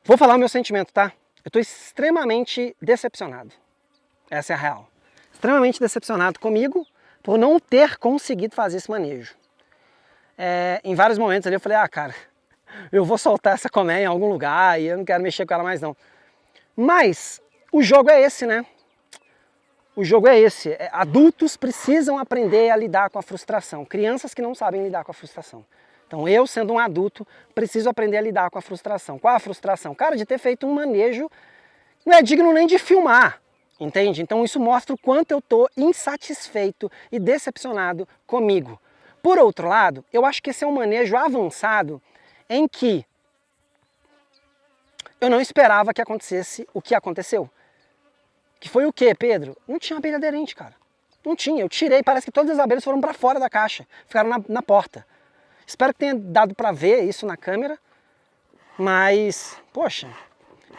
Vou falar o meu sentimento, tá? Eu estou extremamente decepcionado. Essa é a real. Extremamente decepcionado comigo por não ter conseguido fazer esse manejo. Em vários momentos ali eu falei, cara, eu vou soltar essa colmeia em algum lugar e eu não quero mexer com ela mais não. Mas o jogo é esse, né? O jogo é esse. Adultos precisam aprender a lidar com a frustração. Crianças que não sabem lidar com a frustração. Então eu, sendo um adulto, preciso aprender a lidar com a frustração. Qual a frustração? Cara, de ter feito um manejo não é digno nem de filmar, entende? Então isso mostra o quanto eu estou insatisfeito e decepcionado comigo. Por outro lado, eu acho que esse é um manejo avançado em que eu não esperava que acontecesse o que aconteceu. Que foi o quê, Pedro? Não tinha abelha aderente, cara. Não tinha, eu tirei, parece que todas as abelhas foram para fora da caixa, ficaram na porta. Espero que tenha dado para ver isso na câmera, mas, poxa,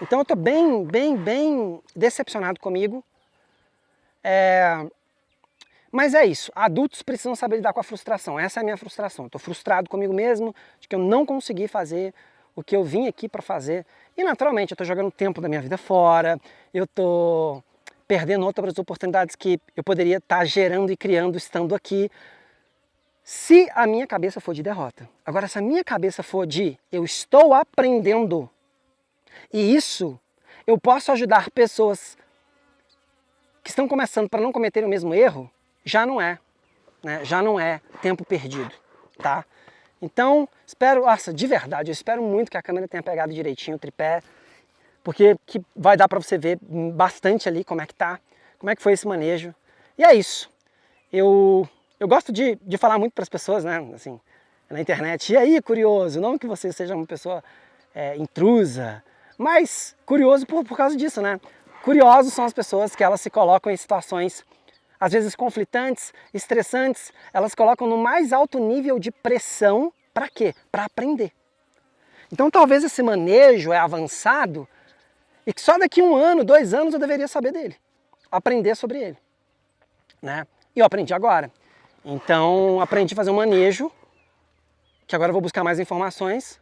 então eu tô bem decepcionado comigo. Mas é isso, adultos precisam saber lidar com a frustração, essa é a minha frustração. Estou frustrado comigo mesmo, de que eu não consegui fazer o que eu vim aqui para fazer. E naturalmente eu estou jogando tempo da minha vida fora, eu estou perdendo outras oportunidades que eu poderia estar gerando e criando estando aqui. Se a minha cabeça for de derrota. Agora, se a minha cabeça for de eu estou aprendendo, e isso eu posso ajudar pessoas que estão começando para não cometerem o mesmo erro, já não é, né? Já não é tempo perdido, tá? Então, espero, nossa, de verdade, eu espero muito que a câmera tenha pegado direitinho o tripé, porque que vai dar para você ver bastante ali como é que tá, como é que foi esse manejo. E é isso. Eu gosto de falar muito para as pessoas, né? Assim, na internet. E aí, curioso, não que você seja uma pessoa intrusa, mas curioso por causa disso, né? Curiosos são as pessoas que elas se colocam em situações, às vezes conflitantes, estressantes, elas colocam no mais alto nível de pressão, para quê? Para aprender. Então talvez esse manejo é avançado e que só daqui 1 ano, 2 anos eu deveria saber dele, aprender sobre ele, né? E eu aprendi agora. Então aprendi a fazer um manejo, que agora eu vou buscar mais informações,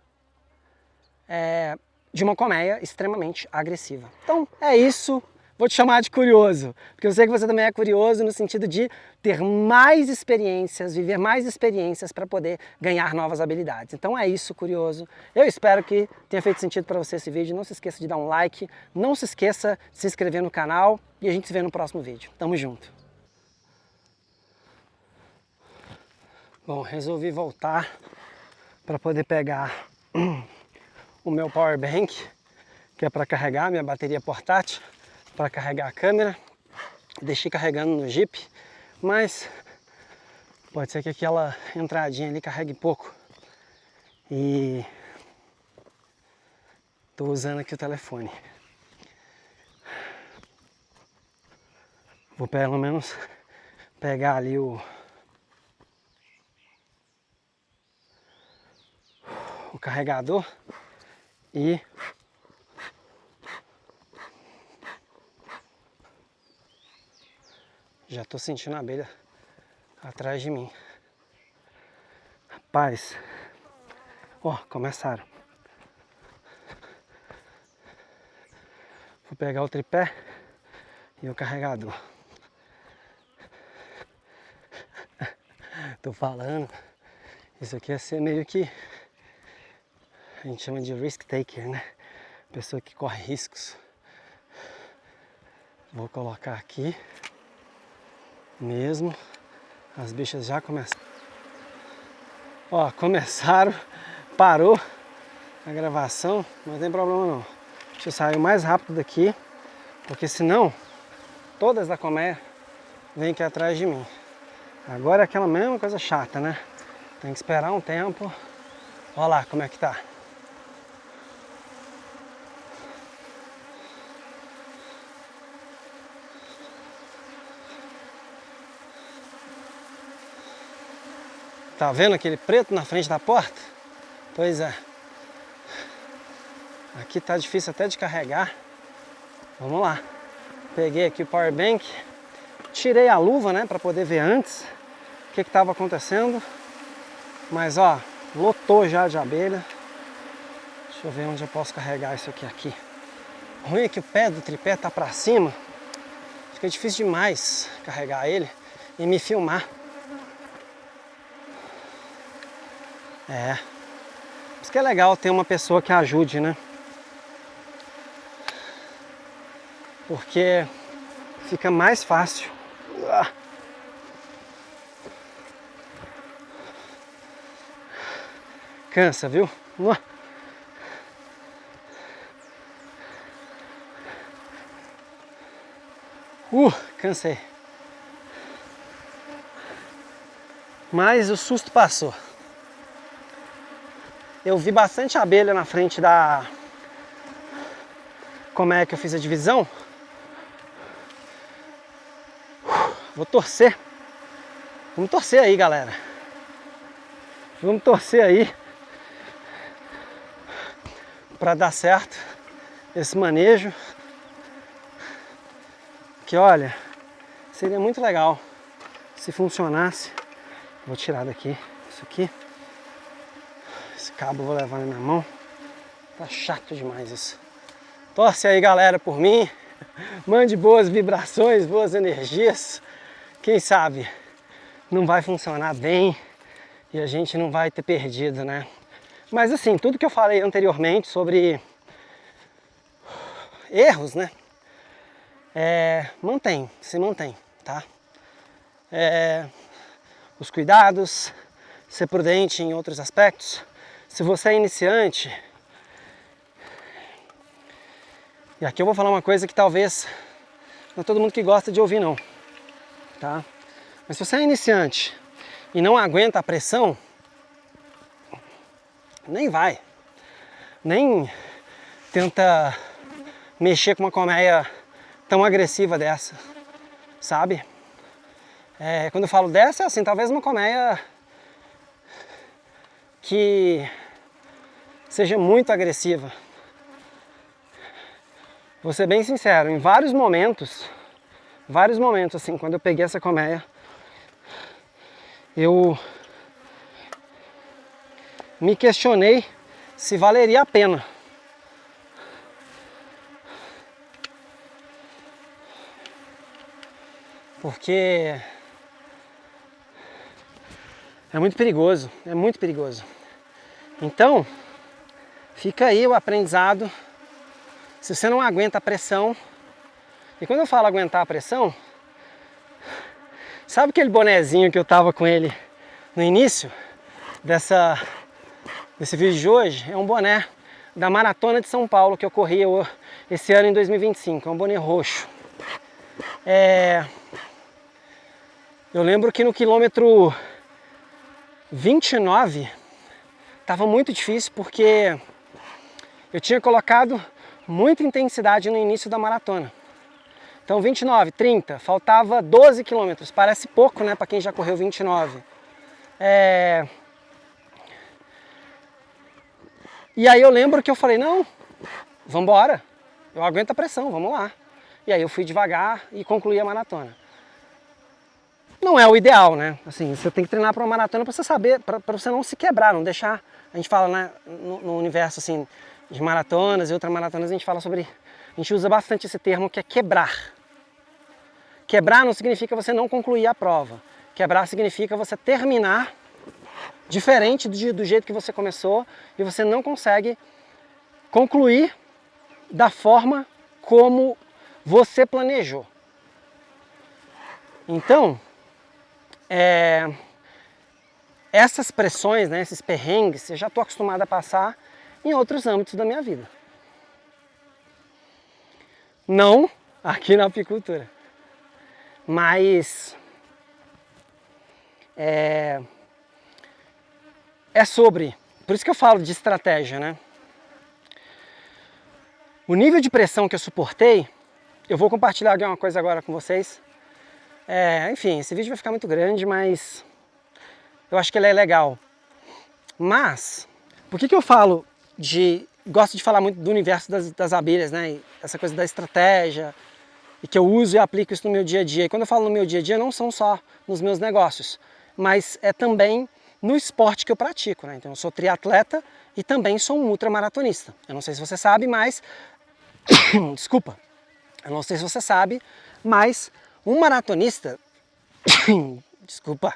de uma colmeia extremamente agressiva. Então é isso, vou te chamar de curioso, porque eu sei que você também é curioso no sentido de ter mais experiências, viver mais experiências para poder ganhar novas habilidades. Então é isso, curioso. Eu espero que tenha feito sentido para você esse vídeo. Não se esqueça de dar um like, não se esqueça de se inscrever no canal e a gente se vê no próximo vídeo. Tamo junto! Bom, resolvi voltar para poder pegar o meu power bank, que é para carregar minha bateria portátil, para carregar a câmera. Deixei carregando no Jeep, mas pode ser que aquela entradinha ali carregue pouco. E tô usando aqui o telefone. Vou pelo menos pegar ali o carregador e já tô sentindo a abelha atrás de mim. Rapaz, ó, começaram. Vou pegar o tripé e o carregador. Tô falando, isso aqui ia ser meio que a gente chama de risk taker, né? Pessoa que corre riscos. Vou colocar aqui mesmo. As bichas já começaram. Ó, começaram, parou a gravação, mas não tem problema não. Deixa eu sair o mais rápido daqui, porque senão todas da colmeia vêm aqui atrás de mim. Agora é aquela mesma coisa chata, né? Tem que esperar um tempo. Olha lá como é que tá. Tá vendo aquele preto na frente da porta? Pois é. Aqui tá difícil até de carregar. Vamos lá. Peguei aqui o power bank. Tirei a luva, né, para poder ver antes o que estava acontecendo. Mas ó, lotou já de abelha. Deixa eu ver onde eu posso carregar isso aqui. O ruim é que o pé do tripé tá para cima. Fica difícil demais carregar ele e me filmar. Por isso que é legal ter uma pessoa que ajude, né? Porque fica mais fácil. Cansa, viu? Cansei. Mas o susto passou. Eu vi bastante abelha na frente da... Como é que eu fiz a divisão? Vou torcer. Vamos torcer aí, galera. Vamos torcer aí para dar certo esse manejo. Que olha, seria muito legal se funcionasse. Vou tirar daqui isso aqui. Esse cabo eu vou levar na minha mão. Tá chato demais isso. Torce aí, galera, por mim. Mande boas vibrações, boas energias. Quem sabe não vai funcionar bem e a gente não vai ter perdido, né? Mas assim, tudo que eu falei anteriormente sobre erros, né? Se mantém, tá? Os cuidados, ser prudente em outros aspectos. Se você é iniciante, e aqui eu vou falar uma coisa que talvez não é todo mundo que gosta de ouvir não, tá? Mas se você é iniciante e não aguenta a pressão, nem vai. Nem tenta mexer com uma colmeia tão agressiva dessa, sabe? Quando eu falo dessa, é assim, talvez uma colmeia que seja muito agressiva. Vou ser bem sincero, em vários momentos assim, quando eu peguei essa colmeia, eu me questionei se valeria a pena. Porque é muito perigoso, é muito perigoso. Então, fica aí o aprendizado. Se você não aguenta a pressão, e quando eu falo aguentar a pressão, sabe aquele bonezinho que eu tava com ele no início desse vídeo de hoje? É um boné da Maratona de São Paulo que eu corri esse ano em 2025, é um boné roxo. Eu lembro que no quilômetro 29 estava muito difícil porque eu tinha colocado muita intensidade no início da maratona. Então 29, 30, faltava 12 quilômetros, parece pouco, né, para quem já correu 29. E aí eu lembro que eu falei, não, vamos embora, eu aguento a pressão, vamos lá. E aí eu fui devagar e concluí a maratona. Não é o ideal, né? Assim, você tem que treinar para uma maratona para você saber, para você não se quebrar, não deixar. A gente fala, né, no universo assim de maratonas e ultramaratonas, a gente usa bastante esse termo que é quebrar. Quebrar não significa você não concluir a prova. Quebrar significa você terminar diferente do jeito que você começou e você não consegue concluir da forma como você planejou. Então, essas pressões, né, esses perrengues, eu já estou acostumado a passar em outros âmbitos da minha vida. Não aqui na apicultura, mas é sobre, por isso que eu falo de estratégia, né? O nível de pressão que eu suportei, eu vou compartilhar alguma coisa agora com vocês. Enfim, esse vídeo vai ficar muito grande, mas eu acho que ele é legal. Mas, por que eu falo gosto de falar muito do universo das abelhas, né? E essa coisa da estratégia, e que eu uso e aplico isso no meu dia a dia. E quando eu falo no meu dia a dia, não são só nos meus negócios, mas é também no esporte que eu pratico, né? Então eu sou triatleta e também sou um ultramaratonista. Eu não sei se você sabe, mas... Desculpa. Eu não sei se você sabe, mas um maratonista... Desculpa.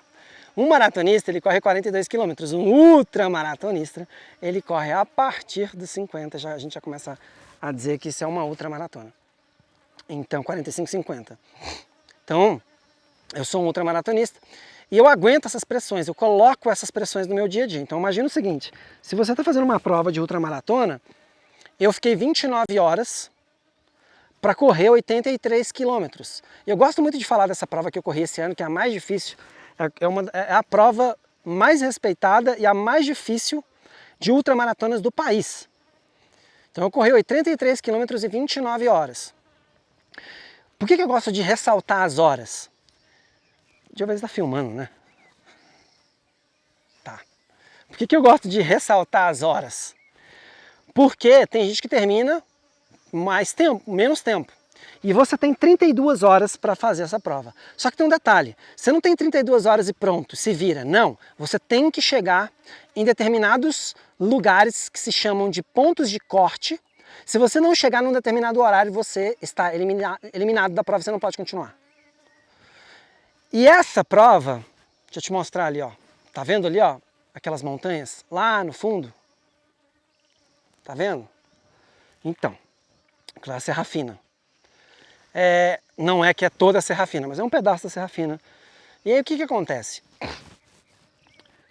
Um maratonista, ele corre 42 km. Um ultramaratonista, ele corre a partir dos 50. A gente já começa a dizer que isso é uma ultramaratona. Então, 45, 50. Então, eu sou um ultramaratonista e eu aguento essas pressões, eu coloco essas pressões no meu dia a dia. Então, imagina o seguinte, se você está fazendo uma prova de ultramaratona, eu fiquei 29 horas para correr 83 quilômetros. Eu gosto muito de falar dessa prova que eu corri esse ano, que é a mais difícil, é a prova mais respeitada e a mais difícil de ultramaratonas do país. Então, eu corri 83 quilômetros em 29 horas. Por que eu gosto de ressaltar as horas? Deixa eu ver se está filmando, né? Tá. Por que eu gosto de ressaltar as horas? Porque tem gente que termina mais tempo, menos tempo. E você tem 32 horas para fazer essa prova. Só que tem um detalhe, você não tem 32 horas e pronto, se vira. Não, você tem que chegar em determinados lugares que se chamam de pontos de corte. Se você não chegar num determinado horário, você está eliminado da prova, você não pode continuar. E essa prova, deixa eu te mostrar ali, ó. Tá vendo ali, ó? Aquelas montanhas lá no fundo? Tá vendo? Então, aquela Serra Fina. Não é que é toda a Serra Fina, mas é um pedaço da Serra Fina. E aí o que acontece?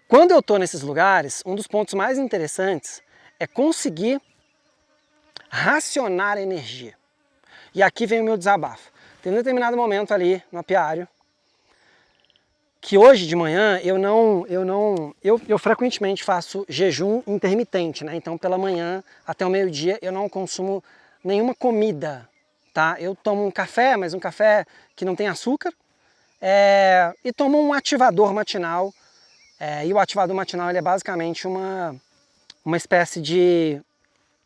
Quando eu tô nesses lugares, um dos pontos mais interessantes é conseguir racionar a energia. E aqui vem o meu desabafo. Tem um determinado momento ali no apiário que hoje de manhã eu frequentemente faço jejum intermitente, né? Então pela manhã até o meio-dia eu não consumo nenhuma comida, tá? Eu tomo um café, mas um café que não tem açúcar, e tomo um ativador matinal, e o ativador matinal ele é basicamente uma espécie de...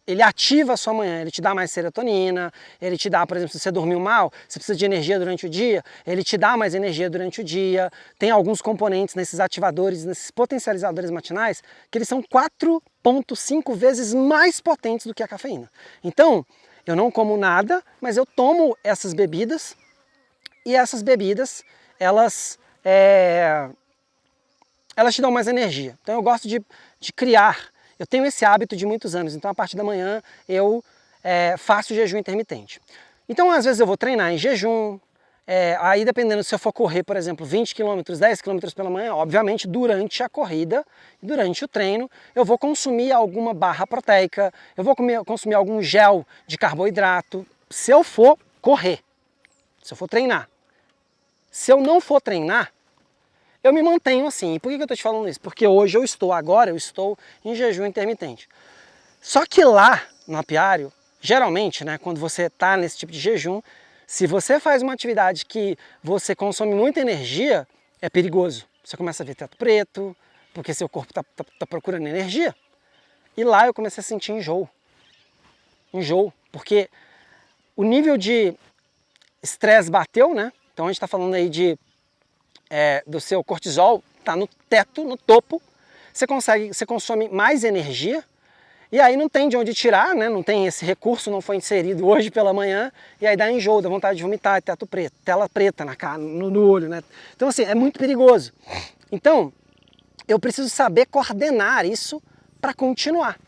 Ele ativa a sua manhã, ele te dá mais serotonina, ele te dá, por exemplo, se você dormiu mal, você precisa de energia durante o dia, ele te dá mais energia durante o dia. Tem alguns componentes nesses ativadores, nesses potencializadores matinais, que eles são 4,5 vezes mais potentes do que a cafeína. Então, eu não como nada, mas eu tomo essas bebidas, e essas bebidas, elas te dão mais energia. Então eu gosto de criar. Eu tenho esse hábito de muitos anos, então a partir da manhã eu faço jejum intermitente. Então às vezes eu vou treinar em jejum, aí dependendo se eu for correr, por exemplo, 20 km, 10 km pela manhã, obviamente durante a corrida, durante o treino, eu vou consumir alguma barra proteica, eu vou consumir algum gel de carboidrato, se eu for correr, se eu for treinar. Se eu não for treinar, eu me mantenho assim. E por que eu estou te falando isso? Porque hoje eu estou em jejum intermitente. Só que lá no apiário, geralmente, né, quando você está nesse tipo de jejum, se você faz uma atividade que você consome muita energia, é perigoso. Você começa a ver teto preto, porque seu corpo está procurando energia. E lá eu comecei a sentir enjoo. Enjoo, porque o nível de estresse bateu, né? Então a gente está falando aí do seu cortisol, está no teto, no topo, você consome mais energia, e aí não tem de onde tirar, né? Não tem esse recurso, não foi inserido hoje pela manhã, e aí dá enjoo, dá vontade de vomitar, teto preto, tela preta na cara, no olho, né? Então assim, é muito perigoso. Então, eu preciso saber coordenar isso para continuar,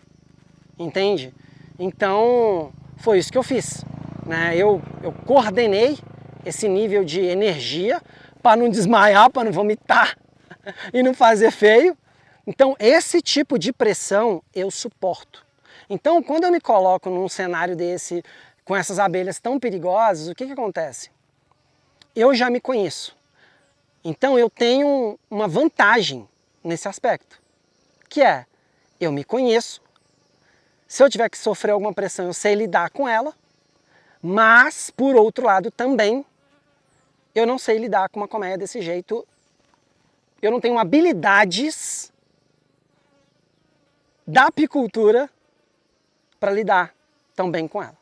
entende? Então, foi isso que eu fiz, né? Eu coordenei esse nível de energia para não desmaiar, para não vomitar e não fazer feio. Então esse tipo de pressão eu suporto. Então quando eu me coloco num cenário desse, com essas abelhas tão perigosas, o que acontece? Eu já me conheço. Então eu tenho uma vantagem nesse aspecto, que é, eu me conheço, se eu tiver que sofrer alguma pressão eu sei lidar com ela, mas por outro lado também eu não sei lidar com uma colmeia desse jeito. Eu não tenho habilidades da apicultura para lidar tão bem com ela.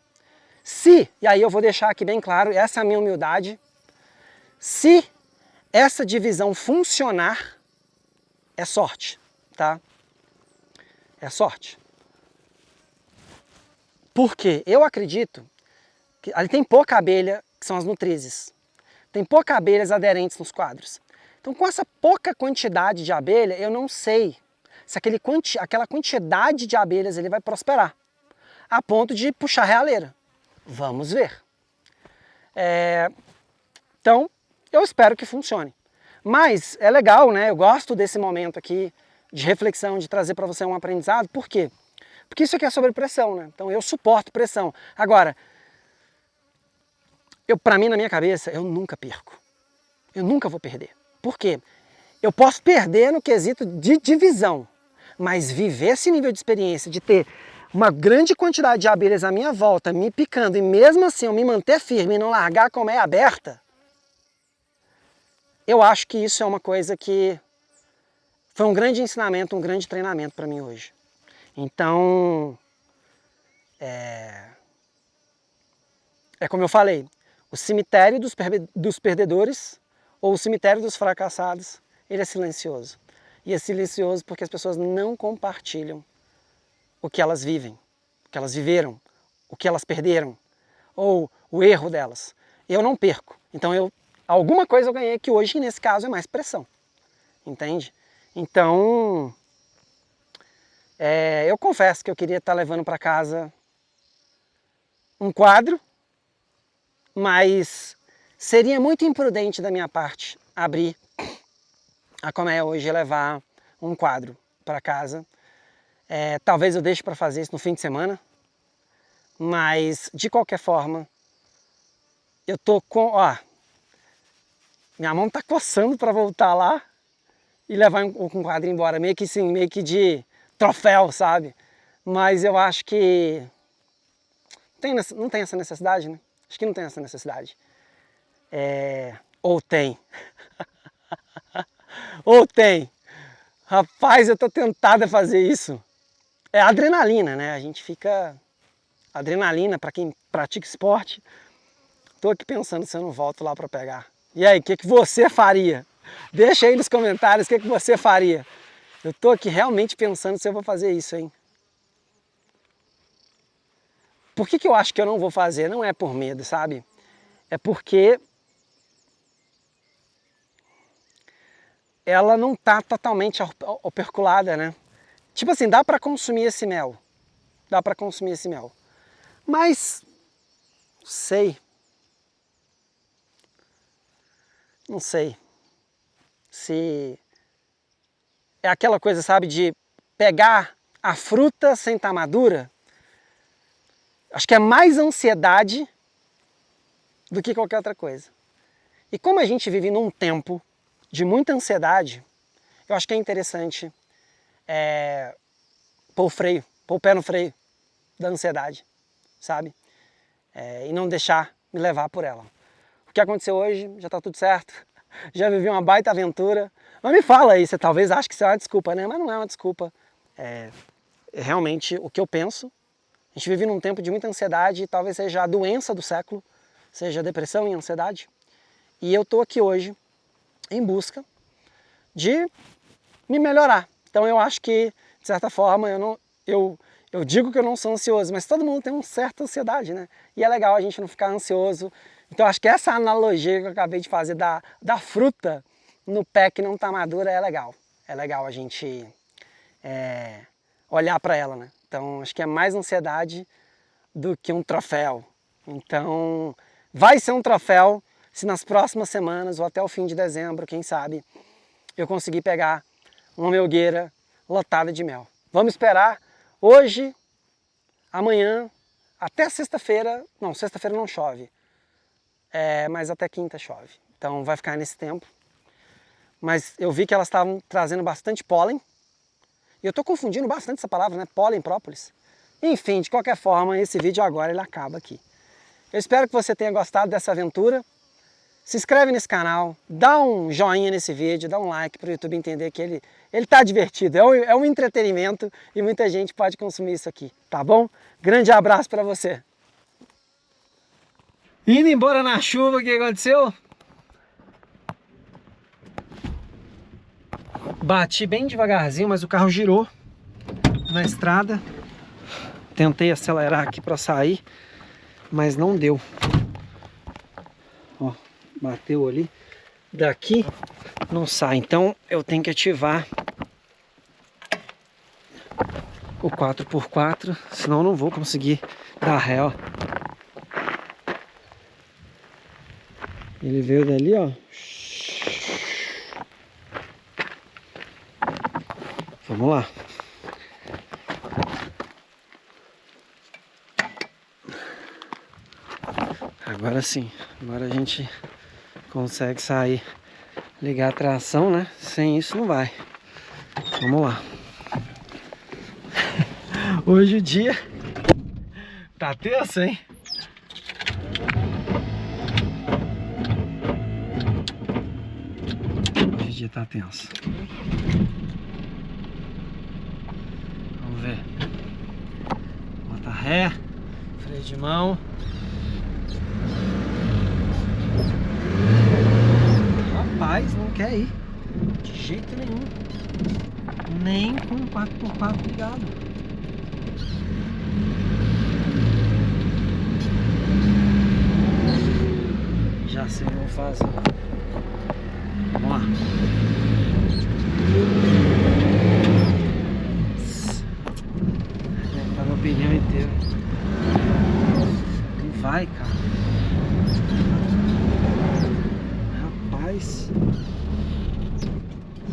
E aí eu vou deixar aqui bem claro, essa é a minha humildade, se essa divisão funcionar, é sorte, tá? É sorte. Porque eu acredito que ali tem pouca abelha, que são as nutrizes. Tem pouca abelhas aderentes nos quadros. Então com essa pouca quantidade de abelha, eu não sei se aquela quantidade de abelhas ele vai prosperar, a ponto de puxar a realeira. Vamos ver. Então, eu espero que funcione. Mas é legal, né? Eu gosto desse momento aqui de reflexão, de trazer para você um aprendizado. Por quê? Porque isso aqui é sobre pressão, né? Então eu suporto pressão. Agora, para mim, na minha cabeça, eu nunca perco. Eu nunca vou perder. Por quê? Eu posso perder no quesito de divisão, mas viver esse nível de experiência, de ter uma grande quantidade de abelhas à minha volta, me picando, e mesmo assim eu me manter firme e não largar a colmeia aberta, eu acho que isso é uma coisa que foi um grande ensinamento, um grande treinamento para mim hoje. Então, é como eu falei, o cemitério dos perdedores ou o cemitério dos fracassados, ele é silencioso. E é silencioso porque as pessoas não compartilham o que elas vivem, o que elas viveram, o que elas perderam, ou o erro delas. Eu não perco. Então alguma coisa eu ganhei que hoje, nesse caso, é mais pressão. Entende? Então, eu confesso que eu queria estar levando para casa um quadro, mas seria muito imprudente da minha parte abrir a colmeia hoje e levar um quadro para casa. Talvez eu deixe para fazer isso no fim de semana, mas de qualquer forma, eu tô com... minha mão tá coçando para voltar lá e levar o quadro embora, meio que assim, meio que de troféu, sabe? Mas eu acho que não tem essa necessidade, né? Acho que não tem essa necessidade. Ou tem. Ou tem. Rapaz, eu tô tentado a fazer isso. É adrenalina, né? A gente fica... Adrenalina, para quem pratica esporte. Tô aqui pensando se eu não volto lá para pegar. E aí, o que você faria? Deixa aí nos comentários o que você faria. Eu tô aqui realmente pensando se eu vou fazer isso, hein? Por que eu acho que eu não vou fazer? Não é por medo, sabe? É porque ela não tá totalmente operculada, né? Tipo assim, dá para consumir esse mel. Dá para consumir esse mel. Mas, não sei se é aquela coisa, sabe, de pegar a fruta sem estar madura. Acho que é mais ansiedade do que qualquer outra coisa. E como a gente vive num tempo de muita ansiedade, eu acho que é interessante pôr o pé no freio da ansiedade, sabe? E não deixar me levar por ela. O que aconteceu hoje, já tá tudo certo, já vivi uma baita aventura. Mas me fala aí, você talvez ache que isso é uma desculpa, né? Mas não é uma desculpa. É realmente o que eu penso. A gente vive num tempo de muita ansiedade e talvez seja a doença do século, seja a depressão e a ansiedade. E eu tô aqui hoje em busca de me melhorar. Então eu acho que, de certa forma, eu digo que eu não sou ansioso, mas todo mundo tem uma certa ansiedade, né? E é legal a gente não ficar ansioso. Então acho que essa analogia que eu acabei de fazer da fruta no pé que não está madura é legal. É legal a gente olhar para ela, né? Então acho que é mais ansiedade do que um troféu. Então vai ser um troféu se nas próximas semanas ou até o fim de dezembro, quem sabe, eu conseguir pegar uma melgueira lotada de mel. Vamos esperar hoje, amanhã, até sexta-feira. Não, sexta-feira não chove, mas até quinta chove. Então vai ficar nesse tempo. Mas eu vi que elas estavam trazendo bastante pólen. E eu estou confundindo bastante essa palavra, né? Pólen, própolis. Enfim, de qualquer forma, esse vídeo agora ele acaba aqui. Eu espero que você tenha gostado dessa aventura. Se inscreve nesse canal, dá um joinha nesse vídeo, dá um like para o YouTube entender que ele está divertido, é um entretenimento e muita gente pode consumir isso aqui, tá bom? Grande abraço para você. Indo embora na chuva, o que aconteceu? Bati bem devagarzinho, mas o carro girou na estrada. Tentei acelerar aqui para sair, mas não deu. Ó, bateu ali. Daqui não sai, então eu tenho que ativar o 4x4, senão eu não vou conseguir dar ré, ó. Ele veio dali, ó. Vamos lá. Agora sim, agora a gente consegue sair, ligar a tração, né? Sem isso não vai. Vamos lá. Hoje o dia tá tenso, hein? Hoje o dia tá tenso. Vamos ver. Bota ré, freio de mão. Rapaz, não quer ir de jeito nenhum, nem com o 4x4 ligado. Já sei o que eu vou fazer. Vamos lá. Tá no pneu inteiro. Não vai, cara.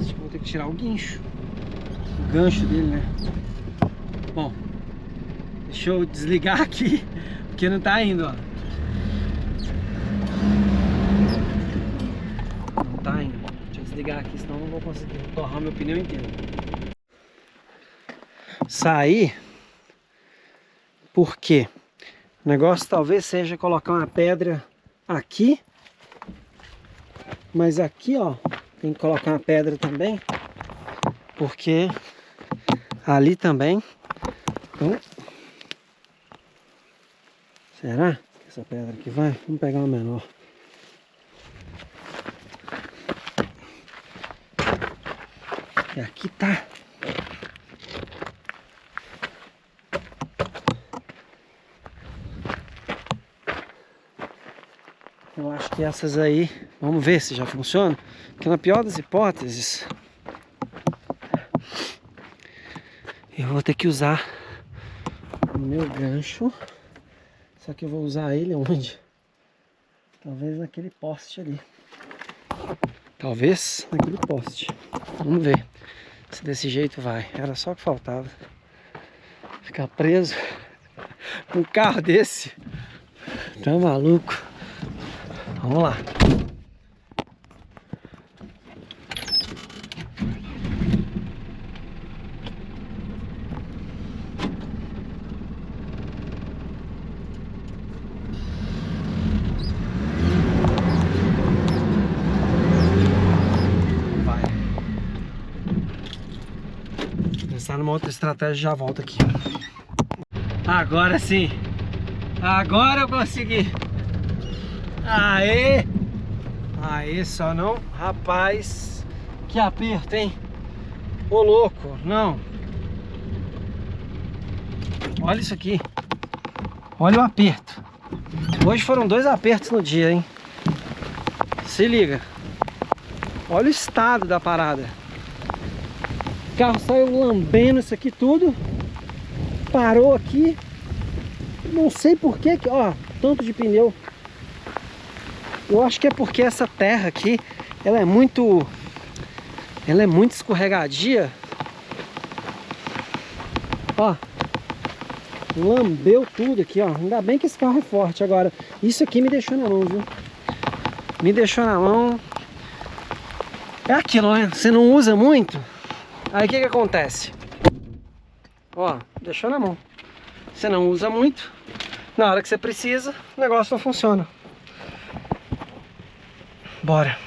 Acho que vou ter que tirar o guincho. O gancho dele, né? Bom, deixa eu desligar aqui, porque não tá indo, ó. desligar aqui, senão não vou conseguir torrar meu pneu inteiro. Sair. Por quê? O negócio talvez seja colocar uma pedra aqui. Mas aqui, ó, tem que colocar uma pedra também. Porque ali também. Então, será que essa pedra aqui vai? Vamos pegar uma menor. E aqui tá. Eu acho que essas aí, vamos ver se já funciona. Porque na pior das hipóteses, eu vou ter que usar o meu gancho. Só que eu vou usar ele onde? Talvez naquele poste ali. Talvez naquele poste. Vamos ver se desse jeito vai. Era só o que faltava. Ficar preso com um carro desse. Tá maluco? Vamos lá. Pensar numa outra estratégia, já volto aqui. Agora sim. Agora eu consegui. Aê! Aê, só não. Rapaz, que aperto, hein? Ô louco, não. Olha isso aqui. Olha o aperto. Hoje foram 2 apertos no dia, hein? Se liga. Olha o estado da parada. O carro saiu lambendo isso aqui tudo. Parou aqui. Não sei por que, ó, tanto de pneu. Eu acho que é porque essa terra aqui, ela é muito escorregadia. Ó, lambeu tudo aqui, ó. Ainda bem que esse carro é forte. Agora, isso aqui me deixou na mão, viu? Me deixou na mão. É aquilo, né? Você não usa muito. Aí o que acontece? Ó, deixou na mão. Você não usa muito. Na hora que você precisa, o negócio não funciona. Bora.